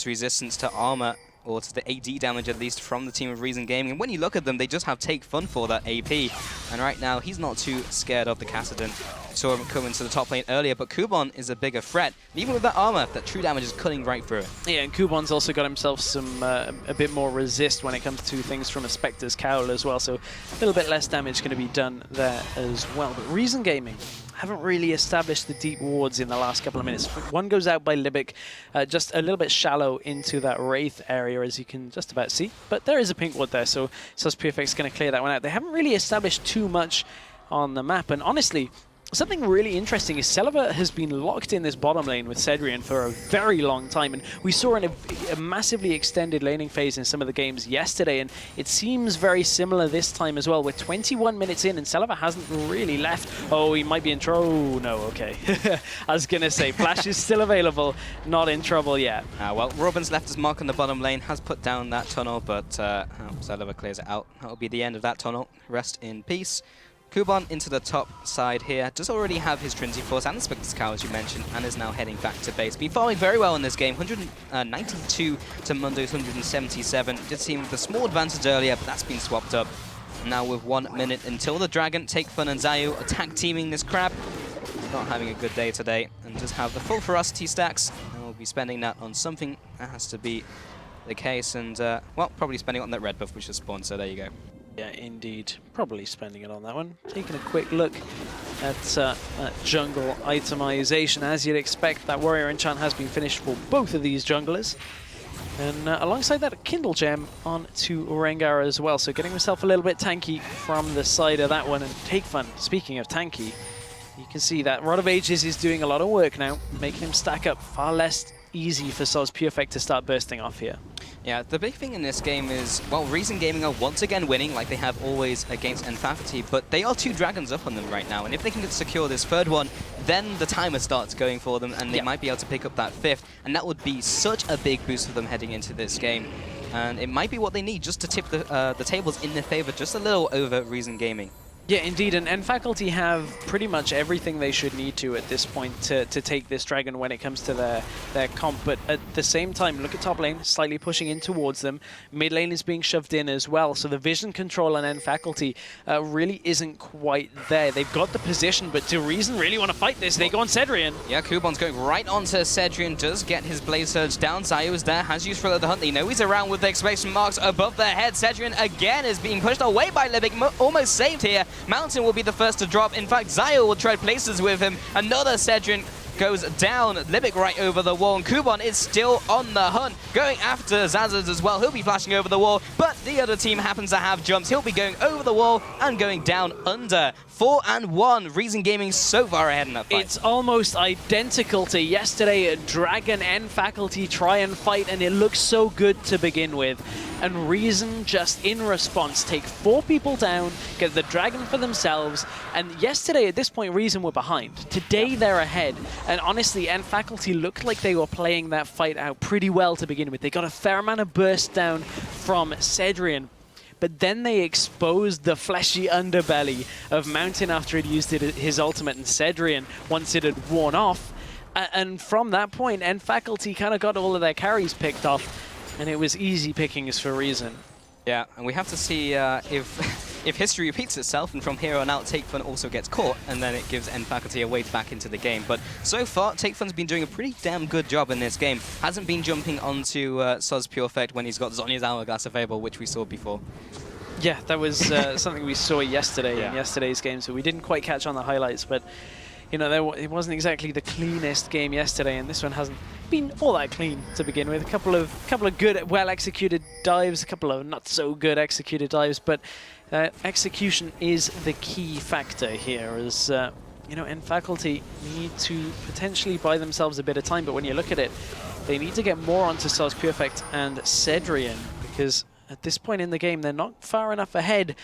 resistance to armor, or to the AD damage at least, from the team of Reason Gaming. And when you look at them, they just have Takefun for that AP. And right now, he's not too scared of the Kassadin. Saw him come into the top lane earlier, but Kuban is a bigger threat. And even with that armor, that true damage is cutting right through it. Yeah, and Kuban's also got himself some a bit more resist when it comes to things from a Spectre's Cowl as well, so a little bit less damage going to be done there as well. But Reason Gaming haven't really established the deep wards in the last couple of minutes. One goes out by Libic, just a little bit shallow into that Wraith area, as you can just about see. But there is a pink ward there, so Soz Purefect's going to clear that one out. They haven't really established too much on the map, and honestly, something really interesting is Celiva has been locked in this bottom lane with Cedrian for a very long time, and we saw in a massively extended laning phase in some of the games yesterday, and it seems very similar this time as well. We're 21 minutes in, and Celiva hasn't really left. Oh, he might be in trouble. Oh, no, okay. I was going to say, Flash is still available, not in trouble yet. Well, Robin's left his mark on the bottom lane, has put down that tunnel, but Celiva clears it out. That'll be the end of that tunnel. Rest in peace. Kuban into the top side here, does already have his Trinity Force and the Spectre's Cowl, as you mentioned, and is now heading back to base. Been following very well in this game, 192 to Mundo's 177. Did seem with a small advantage earlier, but that's been swapped up. Now with 1 minute until the Dragon, Takefun and Zayu attack teaming this crab. Not having a good day today, and just have the full ferocity stacks, and we'll be spending that on something that has to be the case, and well, probably spending it on that red buff which is spawned, so there you go. Yeah, indeed. Probably spending it on that one. Taking a quick look at jungle itemization. As you'd expect, that Warrior Enchant has been finished for both of these junglers. And alongside that, a Kindle Gem on to Rengar as well. So getting himself a little bit tanky from the side of that one. And Takefun, speaking of tanky, you can see that Rod of Ages is doing a lot of work now, making him stack up far less easy for Soz Purefect to start bursting off here. Yeah, the big thing in this game is, well, Reason Gaming are once again winning, like they have always against Faculty, but they are 2 dragons up on them right now, and if they can secure this 3rd one, then the timer starts going for them, and they might be able to pick up that 5th, and that would be such a big boost for them heading into this game. And it might be what they need just to tip the tables in their favor just a little over Reason Gaming. Yeah, indeed, and Faculty have pretty much everything they should need to at this point to take this dragon when it comes to their comp, but at the same time, look at top lane, slightly pushing in towards them. Mid lane is being shoved in as well, so the vision control on Faculty really isn't quite there. They've got the position, but do Reason really want to fight this? They go on Cedrian. Yeah, Kuban's going right onto Cedrian, does get his Blaze Surge down. Zayu is there, has used Thrill of the Hunt. They know he's around with the exclamation marks above their head. Cedrian again is being pushed away by Libic, almost saved here. Mountain will be the first to drop. In fact, Zayu will trade places with him. Another Cedrian goes down. Libic right over the wall. And Kuban is still on the hunt, going after Zazaz as well. He'll be flashing over the wall, but the other team happens to have jumps. He'll be going over the wall and going down under. 4-1. Reason Gaming so far ahead in that fight. It's almost identical to yesterday. Dragon and Faculty try and fight, and it looks so good to begin with. And Reason just in response take 4 people down, get the dragon for themselves. And yesterday at this point Reason were behind. Today they're ahead. And honestly, and Faculty looked like they were playing that fight out pretty well to begin with. They got a fair amount of burst down from Cedrian. But then they exposed the fleshy underbelly of Mountain after he'd used his ultimate, and Cedrian once it had worn off. And from that point, Faculty kind of got all of their carries picked off, and it was easy pickings for Reason. Yeah, and we have to see if history repeats itself, and from here on out, Takefun also gets caught, and then it gives Faculty a way back into the game. But so far, Takefun's been doing a pretty damn good job in this game. Hasn't been jumping onto Soz Pure Effect when he's got Zhonya's Hourglass available, which we saw before. Yeah, that was something we saw yesterday in yesterday's game, so we didn't quite catch on the highlights, but you know, it wasn't exactly the cleanest game yesterday, and this one hasn't been all that clean to begin with. A couple of good, well-executed dives, a couple of not so good executed dives, but execution is the key factor here, as you know, Faculty need to potentially buy themselves a bit of time, but when you look at it, they need to get more onto Soz Pure Effect and Cedrian, because at this point in the game, they're not far enough ahead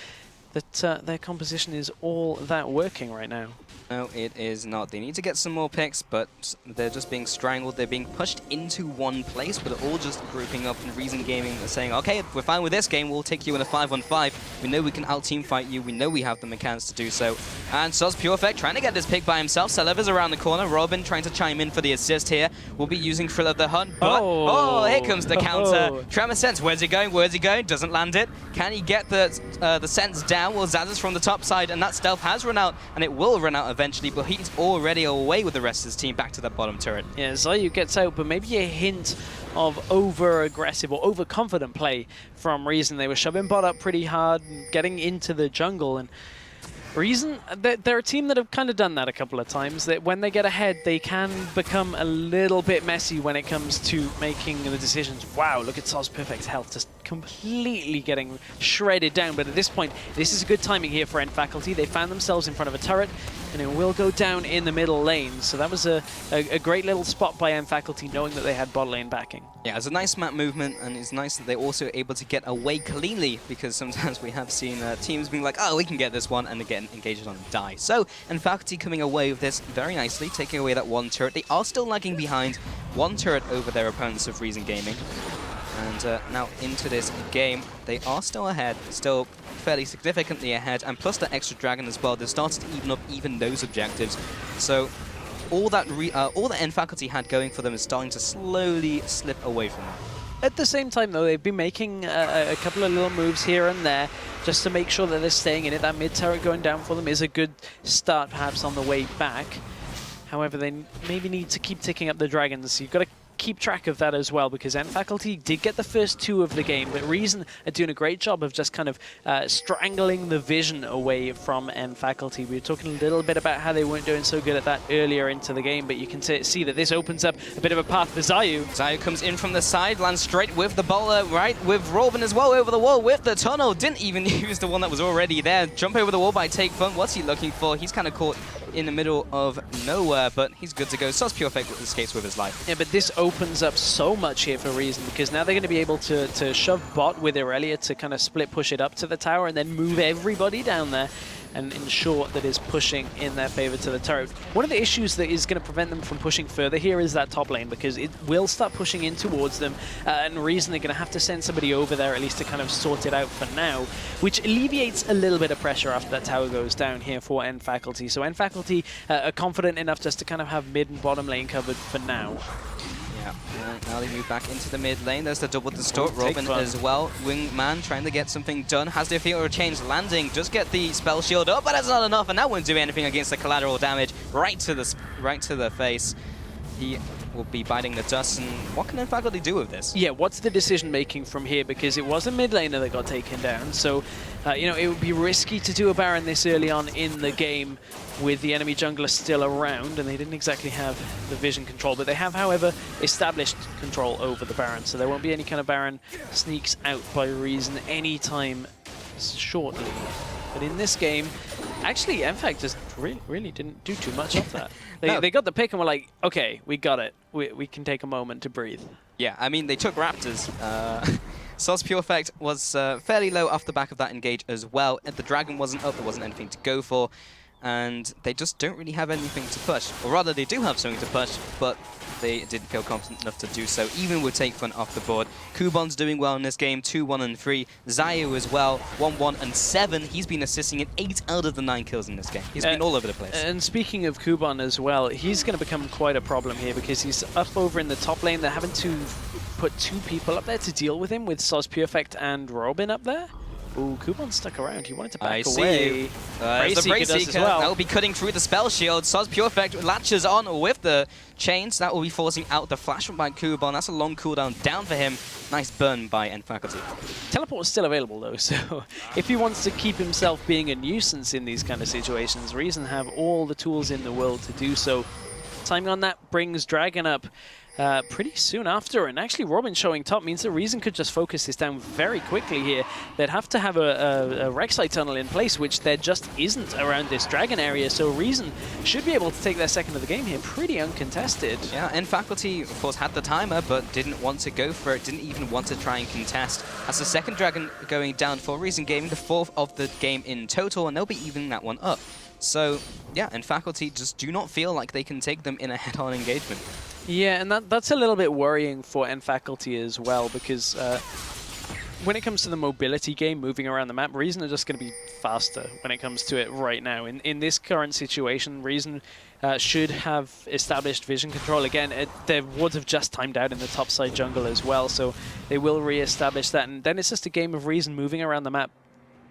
that their composition is all that working right now. No, it is not. They need to get some more picks, but they're just being strangled. They're being pushed into one place, but they're all just grouping up, and Reason Gaming are saying, okay, we're fine with this game. We'll take you in a 5-on-5. We know we can out-team fight you. We know we have the mechanics to do so. And Soz Pure Effect trying to get this pick by himself. Celeva's around the corner. Robin trying to chime in for the assist here. We'll be using Thrill of the Hunt, but here comes the counter. Tremor Sense, where's he going? Where's he going? Doesn't land it. Can he get the Sense down? Well, Zaz's from the top side, and that stealth has run out, and it will run out eventually, but he's already away with the rest of his team back to the bottom turret. Yeah, Zayu gets out, but maybe a hint of over-aggressive or over-confident play from Reason. They were shoving bot up pretty hard and getting into the jungle, and Reason, they're a team that have kind of done that a couple of times, that when they get ahead, they can become a little bit messy when it comes to making the decisions. Wow, look at Soz Perfect's health, just completely getting shredded down. But at this point, this is a good timing here for Faculty. They found themselves in front of a turret, and it will go down in the middle lane. So that was a great little spot by Faculty, knowing that they had bot lane backing. Yeah, it's a nice map movement, and it's nice that they're also able to get away cleanly, because sometimes we have seen teams being like, oh, we can get this one, and again, engaged on and die. So, Faculty coming away with this very nicely, taking away that one turret. They are still lagging behind, one turret over their opponents of Reason Gaming. And now into this game, they are still ahead, still fairly significantly ahead, and plus the extra dragon as well. They've started to even up even those objectives. So all that Faculty had going for them is starting to slowly slip away from them. At the same time, though, they've been making a couple of little moves here and there just to make sure that they're staying in it. That mid turret going down for them is a good start, perhaps, on the way back. However, they maybe need to keep ticking up the dragons. So you've got to keep track of that as well, because Faculty did get the first 2 of the game, but Reason are doing a great job of just kind of strangling the vision away from Faculty. We were talking a little bit about how they weren't doing so good at that earlier into the game, but you can see that this opens up a bit of a path for Zayu. Zayu comes in from the side, lands straight with the bowler, right, with Robin as well over the wall with the tunnel. Didn't even use the one that was already there. Jump over the wall by Takefun. What's he looking for? He's kind of caught in the middle of nowhere, but he's good to go. Sus Pure Fake escapes with his life. Yeah, but this opens up so much here for Reason, because now they're going to be able to shove bot with Irelia to kind of split push it up to the tower and then move everybody down there and ensure that is pushing in their favor to the turret. One of the issues that is going to prevent them from pushing further here is that top lane, because it will start pushing in towards them, and Reason are going to have to send somebody over there at least to kind of sort it out for now, which alleviates a little bit of pressure after that tower goes down here for End Faculty. So End Faculty are confident enough just to kind of have mid and bottom lane covered for now. Now they move back into the mid lane. There's the double distort. Robin as well. Wingman trying to get something done. Has the Theater of Change landing. Just get the spell shield up, but that's not enough, and that won't do anything against the collateral damage right to the face. He will be biting the dust, and what can Faculty do with this? Yeah, what's the decision making from here? Because it was a mid laner that got taken down, so you know, it would be risky to do a Baron this early on in the game with the enemy jungler still around, and they didn't exactly have the vision control, but they have, however, established control over the Baron, so there won't be any kind of Baron sneaks out by Reason anytime shortly. But in this game, actually, MFAC just really didn't do too much of that. They got the pick and were like, okay, we got it. We can take a moment to breathe. Yeah, I mean, they took Raptors. Sus Pure Effect was fairly low off the back of that engage as well. The Dragon wasn't up, there wasn't anything to go for. And they just don't really have anything to push. Or rather, they do have something to push, but they didn't feel confident enough to do so, even with Take Fun off the board. Kubon's doing well in this game, 2-1 and 3. Zayu as well, 1-1 and 7. He's been assisting in 8 out of the 9 kills in this game. He's been all over the place. And speaking of Kubon as well, he's going to become quite a problem here, because he's up over in the top lane. They're having to put 2 people up there to deal with him, with Sus Pure Effect and Robin up there. Ooh, Kubon stuck around. He wanted to back away. The Brace Seeker, that will be cutting through the spell shield. Sus Pure Effect latches on with the chains. That will be forcing out the flash from by Kubon. That's a long cooldown down for him. Nice burn by End Faculty. Teleport is still available though, so if he wants to keep himself being a nuisance in these kind of situations, Reason have all the tools in the world to do so. Timing on that brings Dragon up pretty soon after, and actually Robin showing top means that Reason could just focus this down very quickly here. They'd have to have a Rek'Sai tunnel in place, which there just isn't around this Dragon area, so Reason should be able to take their second of the game here pretty uncontested. Yeah, and Faculty, of course, had the timer, but didn't want to go for it, didn't even want to try and contest. That's the second Dragon going down for Reason, gaming the 4th of the game in total, and they'll be evening that one up. So, yeah, and Faculty just do not feel like they can take them in a head-on engagement. Yeah, and that's a little bit worrying for End Faculty as well, because when it comes to the mobility game, moving around the map, Reason are just going to be faster when it comes to it right now. In this current situation, Reason should have established vision control again. Their wards have just timed out in the topside jungle as well, so they will re-establish that, and then it's just a game of Reason moving around the map,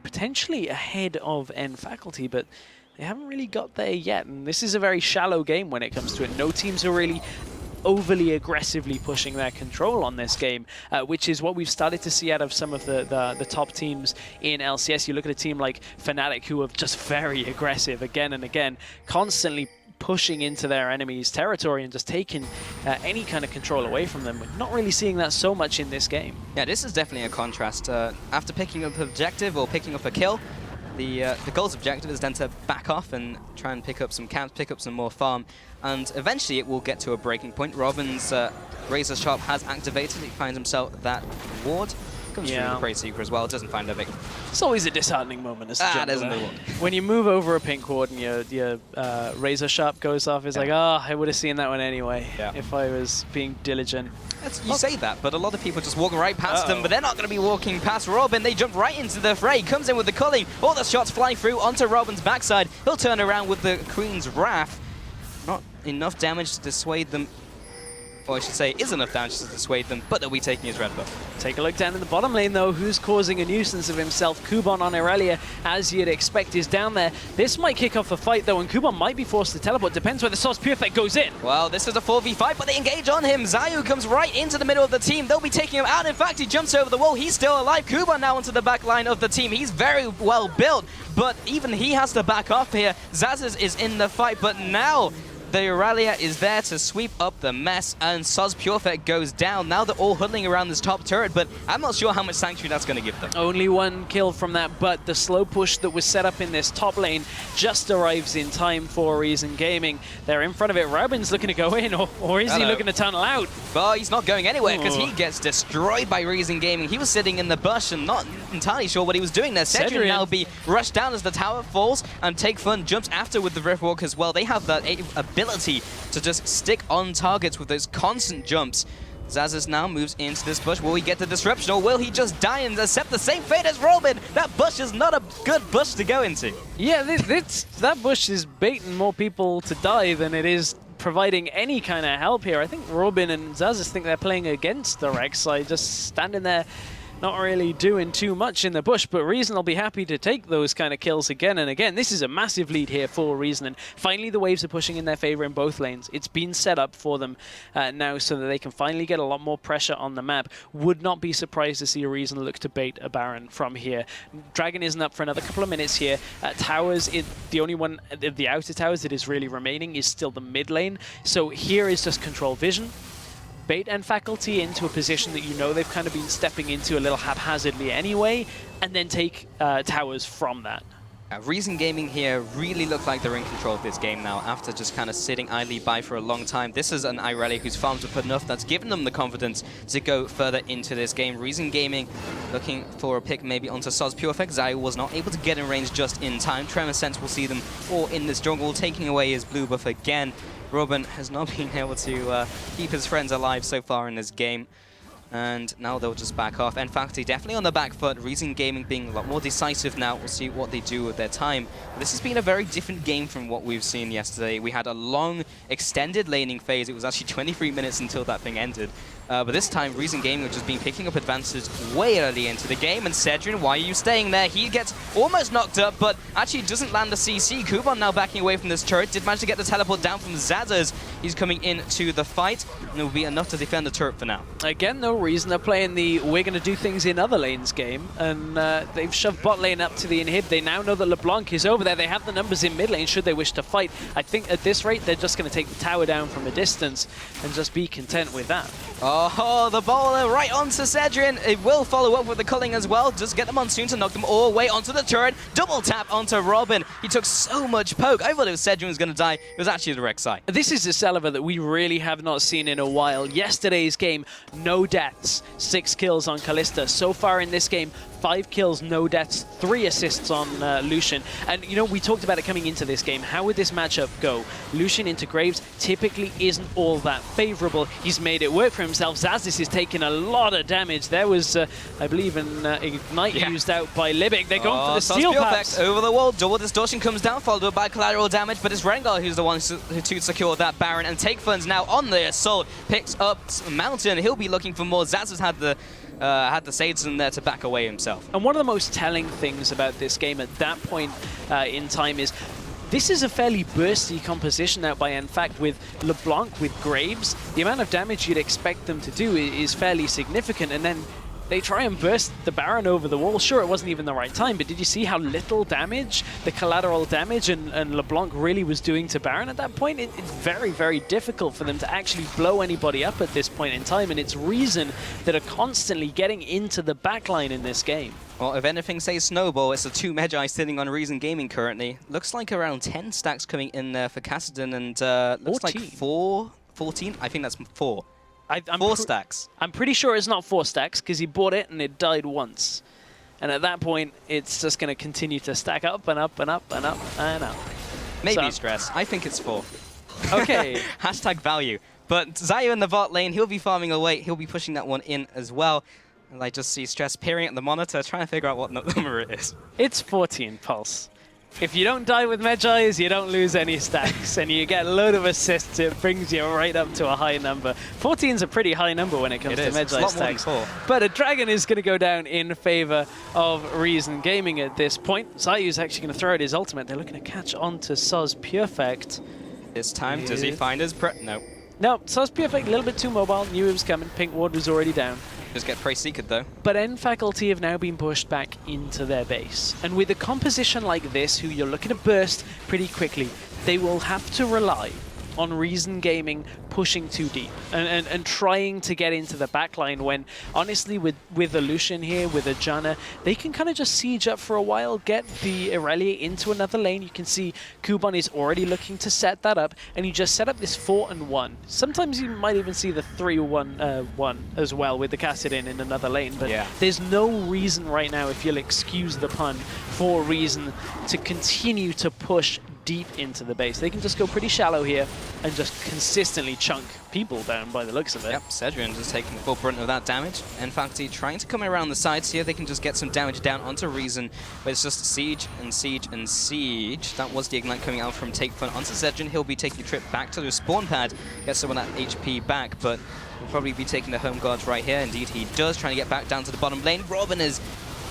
potentially ahead of End Faculty, but they haven't really got there yet, and this is a very shallow game when it comes to it. No teams are really overly aggressively pushing their control on this game, which is what we've started to see out of some of the top teams in LCS. You look at a team like Fnatic, who are just very aggressive again and again, constantly pushing into their enemy's territory and just taking any kind of control away from them. We're not really seeing that so much in this game. Yeah, this is definitely a contrast. After picking up an objective or picking up a kill, the goal's objective is then to back off and try and pick up some camps, pick up some more farm, and eventually it will get to a breaking point. Robin's Razor Sharp has activated. He finds himself that ward. Comes through the Praise Seeker as well, doesn't find a victim. It's always a disheartening moment as a jungler. One. When you move over a pink ward and your Razor Sharp goes off, it's like, oh, I would have seen that one anyway if I was being diligent. You say that, but a lot of people just walk right past them, but they're not going to be walking past Robin. They jump right into the fray. Comes in with the culling. All the shots fly through onto Robin's backside. He'll turn around with the Queen's Wrath. Not enough damage to dissuade them. Or I should say, is enough damage to dissuade them, but they'll be taking his red buff. Take a look down in the bottom lane, though. Who's causing a nuisance of himself? Kubon on Irelia, as you'd expect, is down there. This might kick off a fight, though, and Kubon might be forced to teleport. Depends where the Sus Pure Effect goes in. Well, this is a 4v5, but they engage on him. Zayu comes right into the middle of the team. They'll be taking him out. In fact, he jumps over the wall. He's still alive. Kubon now onto the back line of the team. He's very well built, but even he has to back off here. Zazz is in the fight, but now the Irelia is there to sweep up the mess, and Soz Purefect goes down. Now they're all huddling around this top turret, but I'm not sure how much sanctuary that's going to give them. Only one kill from that, but the slow push that was set up in this top lane just arrives in time for Reason Gaming. They're in front of it. Robin's looking to go in, or is he looking to tunnel out? Well, he's not going anywhere because he gets destroyed by Reason Gaming. He was sitting in the bush and not entirely sure what he was doing there. Cedric now be rushed down as the tower falls, and Take Fun jumps after with the Riftwalk as well. They have that ability to just stick on targets with those constant jumps. Zazas now moves into this bush. Will he get the disruption, or will he just die and accept the same fate as Robin? That bush is not a good bush to go into. Yeah, that bush is baiting more people to die than it is providing any kind of help here. I think Robin and Zazas think they're playing against the Rek'Sai, just standing there not really doing too much in the bush, but Reason will be happy to take those kind of kills again and again. This is a massive lead here for Reason, and finally the waves are pushing in their favor in both lanes. It's been set up for them now so that they can finally get a lot more pressure on the map. Would not be surprised to see a Reason look to bait a Baron from here. Dragon isn't up for another couple of minutes here. Towers, the only one of the outer towers that is really remaining is still the mid lane, so here is just control vision. Bait and Faculty into a position that you know they've kind of been stepping into a little haphazardly anyway, and then take towers from that. Reason Gaming here really look like they're in control of this game now after just kind of sitting idly by for a long time. This is an Irelia whose farms have put enough that's given them the confidence to go further into this game. Reason Gaming looking for a pick maybe onto Soz Purefect. Zaya was not able to get in range just in time. Tremor Sense will see them all in this jungle, taking away his blue buff again. Robin has not been able to keep his friends alive so far in this game. And now they'll just back off. And Faculty definitely on the back foot. Reason Gaming being a lot more decisive now. We'll see what they do with their time. But this has been a very different game from what we've seen yesterday. We had a long, extended laning phase. It was actually 23 minutes until that thing ended. But this time, Reason Gaming have just been picking up advances way early into the game. And Cedric, why are you staying there? He gets almost knocked up, but actually doesn't land a CC. Kuban now backing away from this turret. Did manage to get the teleport down from Zazas. He's coming into the fight, and it will be enough to defend the turret for now. Again, no Reason. They're playing the we're going to do things in other lanes game, and they've shoved bot lane up to the inhib. They now know that LeBlanc is over there. They have the numbers in mid lane should they wish to fight. I think at this rate, they're just going to take the tower down from a distance and just be content with that. Oh, the bowler right onto Cedric. It will follow up with the culling as well. Just get the Monsoon to knock them all the way onto the turret. Double tap onto Robin. He took so much poke. I thought it was Cedric was going to die. It was actually the Rek'Sai. This is a Celeber that we really have not seen in a while. Yesterday's game, no deaths, 6 kills on Kalista. So far in this game, 5 kills, no deaths, 3 assists on Lucian. And, you know, we talked about it coming into this game. How would this matchup go? Lucian into Graves typically isn't all that favorable. He's made it work for himself. Zazis is taking a lot of damage. There was, I believe, an Ignite used out by Libic. They're going for the Steel Paps. Over the wall, double distortion comes down, followed up by collateral damage, but it's Rengar who's the one to secure that Baron. And Take Fun's now on the assault, picks up Mountain. He'll be looking for more. Zazis had the Sades in there to back away himself. And one of the most telling things about this game at that point in time is this is a fairly bursty composition out by FAC with LeBlanc, with Graves. The amount of damage you'd expect them to do is fairly significant, and then they try and burst the Baron over the wall. Sure, it wasn't even the right time, but did you see how little damage, the collateral damage, and LeBlanc really was doing to Baron at that point? It's very, very difficult for them to actually blow anybody up at this point in time, and it's Reason that are constantly getting into the backline in this game. Well, if anything says Snowball, it's the 2 Magi sitting on Reason Gaming currently. Looks like around 10 stacks coming in there for Kassadin, and looks 14. like 14? I think that's 4. I'm 4 stacks. I'm pretty sure it's not 4 stacks because he bought it and it died once. And at that point, it's just going to continue to stack up and up and up and up and up. Maybe stress. I think it's 4. Okay. Hashtag value. But Zaya in the bot lane, he'll be farming away. He'll be pushing that one in as well. And I just see Stress peering at the monitor, trying to figure out what number it is. It's 14, Pulse. If you don't die with Magi's, you don't lose any stacks, and you get a load of assists. It brings you right up to a high number. 14 is a pretty high number when it comes to Magi stacks. But a Dragon is going to go down in favor of Reason Gaming at this point. Zayu's actually going to throw out his ultimate. They're looking to catch on to Soz Purefect. This time, does he find his No. No, Soz Purefect a little bit too mobile. Knew it was coming. Pink Ward was already down. Just get Prey Seeked though. But Faculty have now been pushed back into their base. And with a composition like this, who you're looking to burst pretty quickly, they will have to rely on Reason Gaming pushing too deep and trying to get into the backline when, honestly, with Illusion here, with Ajana, they can kind of just siege up for a while, get the Irelia into another lane. You can see Kuban is already looking to set that up, and you just set up this 4-1. Sometimes you might even see the 3-1-1 as well with the Kassadin in another lane, but there's no reason right now, if you'll excuse the pun, for Reason to continue to push deep into the base. They can just go pretty shallow here and just consistently chunk people down by the looks of it. Yep, Cedrian just taking the full brunt of that damage. And FAC trying to come around the sides here. They can just get some damage down onto Reason, but it's just siege and siege and siege. That was the Ignite coming out from Take Fun onto Cedrian. He'll be taking a trip back to the spawn pad, get some of that HP back, but he'll probably be taking the home guards right here. Indeed, he does, trying to get back down to the bottom lane. Robin is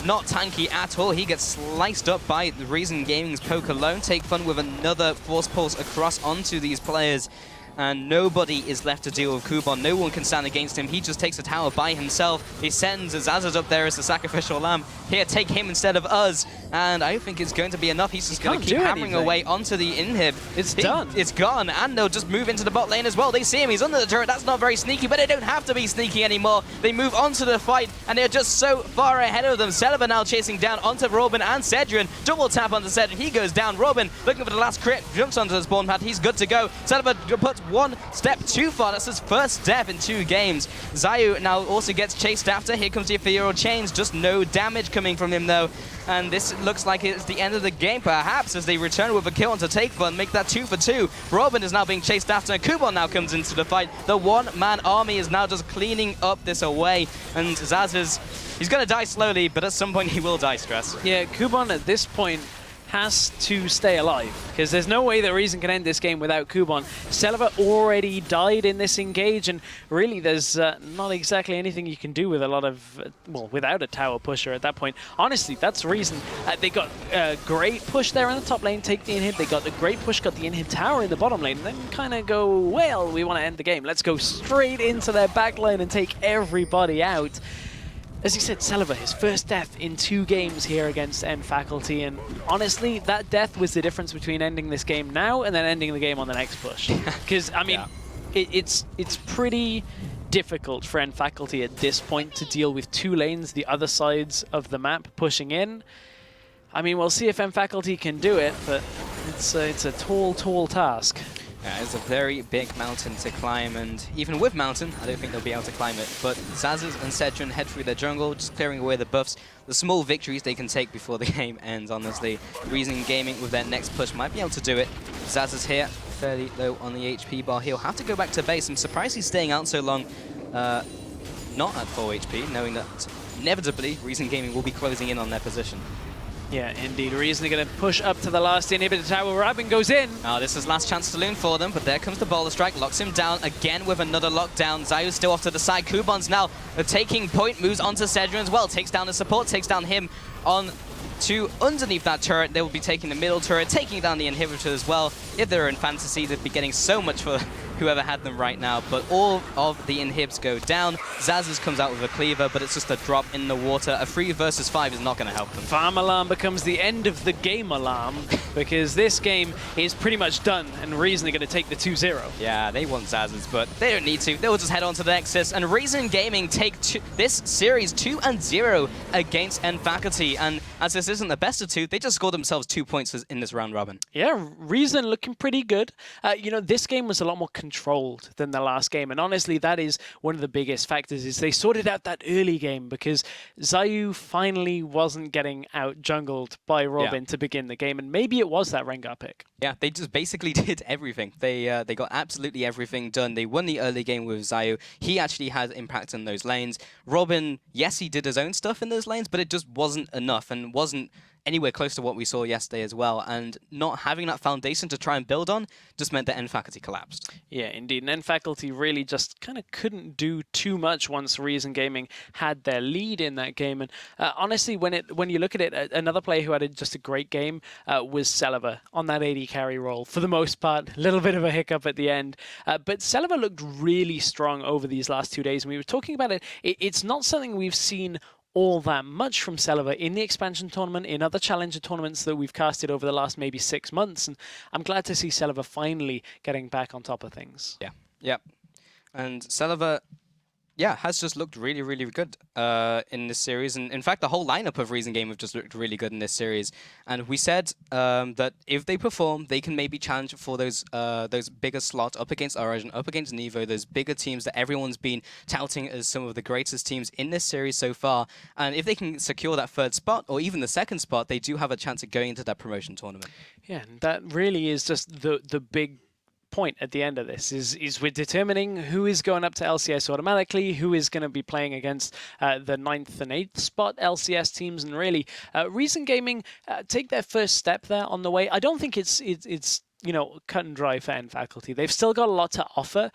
not tanky at all. He gets sliced up by the Reason Gaming's poke alone. Take Fun with another Force Pulse across onto these players. And nobody is left to deal with Kuban. No one can stand against him. He just takes the tower by himself. He sends Azazad up there as the sacrificial lamb. Here, take him instead of us. And I think it's going to be enough. He's just going to keep hammering away onto the inhib. It's done. It's gone. And they'll just move into the bot lane as well. They see him. He's under the turret. That's not very sneaky, but they don't have to be sneaky anymore. They move on to the fight, and they're just so far ahead of them. Celeber now chasing down onto Robin and Cedrian. Double tap onto Cedrian. He goes down. Robin looking for the last crit. Jumps onto the spawn pad. He's good to go. Celeber puts one step too far. That's his first step in 2 games. Zayu now also gets chased after. Here comes the Ethereal Chains. Just no damage coming from him, though. And this looks like it's the end of the game, perhaps, as they return with a kill onto Take Fun, make that 2 for 2. Robin is now being chased after, and Kuban now comes into the fight. The one-man army is now just cleaning up this away, and Zaz he's going to die slowly, but at some point he will die, Stress. Yeah, Kuban at this point has to stay alive, because there's no way that Reason can end this game without Kuban. Celeber already died in this engage, and really there's not exactly anything you can do with a lot of, well, without a tower pusher at that point. Honestly, that's Reason. They got a great push there in the top lane, take the inhib. They got a great push, got the inhib tower in the bottom lane, and then kind of go, well, we want to end the game. Let's go straight into their back lane and take everybody out. As you said, Celeber, his first death in 2 games here against FAC, and honestly, that death was the difference between ending this game now and then ending the game on the next push. Because, I mean, it's pretty difficult for FAC at this point to deal with 2 lanes, the other sides of the map pushing in. I mean, we'll see if FAC can do it, but it's a tall, tall task. Yeah, it's a very big mountain to climb, and even with mountain, I don't think they'll be able to climb it. But Zazas and Cedrian head through their jungle, just clearing away the buffs. The small victories they can take before the game ends, honestly. Reason Gaming with their next push might be able to do it. Zazas here, fairly low on the HP bar. He'll have to go back to base. I'm surprised he's staying out so long, not at full HP, knowing that inevitably Reason Gaming will be closing in on their position. Yeah, indeed. Reason are going to push up to the last inhibitor tower. Rabin goes in. Oh, this is last chance saloon for them, but there comes the boulder strike, locks him down again with another lockdown. Zayu's still off to the side. Kuban's now taking point, moves onto Cedrian as well, takes down the support, takes down him on to underneath that turret. They will be taking the middle turret, taking down the inhibitor as well. If they're in fantasy, they'd be getting so much for whoever had them right now, but all of the inhibs go down. Zazas comes out with a cleaver, but it's just a drop in the water. A 3 versus 5 is not going to help them. Farm alarm becomes the end of the game alarm, because this game is pretty much done, and Reason are going to take the 2-0. Yeah, they want Zazas, but they don't need to. They'll just head on to the Nexus, and Reason Gaming take this series 2-0 against FAC. And as this isn't the best of 2, they just scored themselves 2 points in this round robin. Yeah, Reason looking pretty good. You know, this game was a lot more controlled than the last game, and honestly that is one of the biggest factors, is they sorted out that early game, because Zayu finally wasn't getting out jungled by Robin to begin the game, and maybe it was that Rengar pick. Yeah, they just basically did everything. They got absolutely everything done. They won the early game with Zayu. He actually had impact in those lanes. Robin, yes, he did his own stuff in those lanes, but it just wasn't enough and wasn't anywhere close to what we saw yesterday as well. And not having that foundation to try and build on just meant that FAC collapsed. Yeah, indeed. And FAC really just kind of couldn't do too much once Reason Gaming had their lead in that game. And honestly, when you look at it, another player who had just a great game was Celeber on that AD carry role. For the most part, a little bit of a hiccup at the end. But Celeber looked really strong over these last 2 days. And we were talking about it. It's not something we've seen all that much from Celiva in the expansion tournament, in other challenger tournaments that we've casted over the last maybe 6 months. And I'm glad to see Celiva finally getting back on top of things. Yeah, yeah. And Celiva, yeah, has just looked really, really good in this series. And in fact, the whole lineup of Reason Game have just looked really good in this series. And we said that if they perform, they can maybe challenge for those bigger slots up against Origin, up against Nevo, those bigger teams that everyone's been touting as some of the greatest teams in this series so far. And if they can secure that 3rd spot, or even the 2nd spot, they do have a chance of going into that promotion tournament. Yeah, and that really is just the big point at the end of this is we're determining who is going up to LCS automatically, who is going to be playing against the 9th and 8th spot LCS teams, and really Reason Gaming take their first step there on the way. I don't think it's you know, cut and dry for N Faculty. They've still got a lot to offer.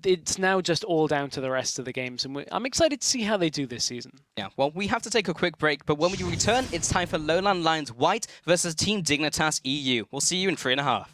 It's now just all down to the rest of the games, and I'm excited to see how they do this season. Yeah, well, we have to take a quick break, but when we return, it's time for Lowland Lions White versus Team Dignitas EU. We'll see you in 3.5.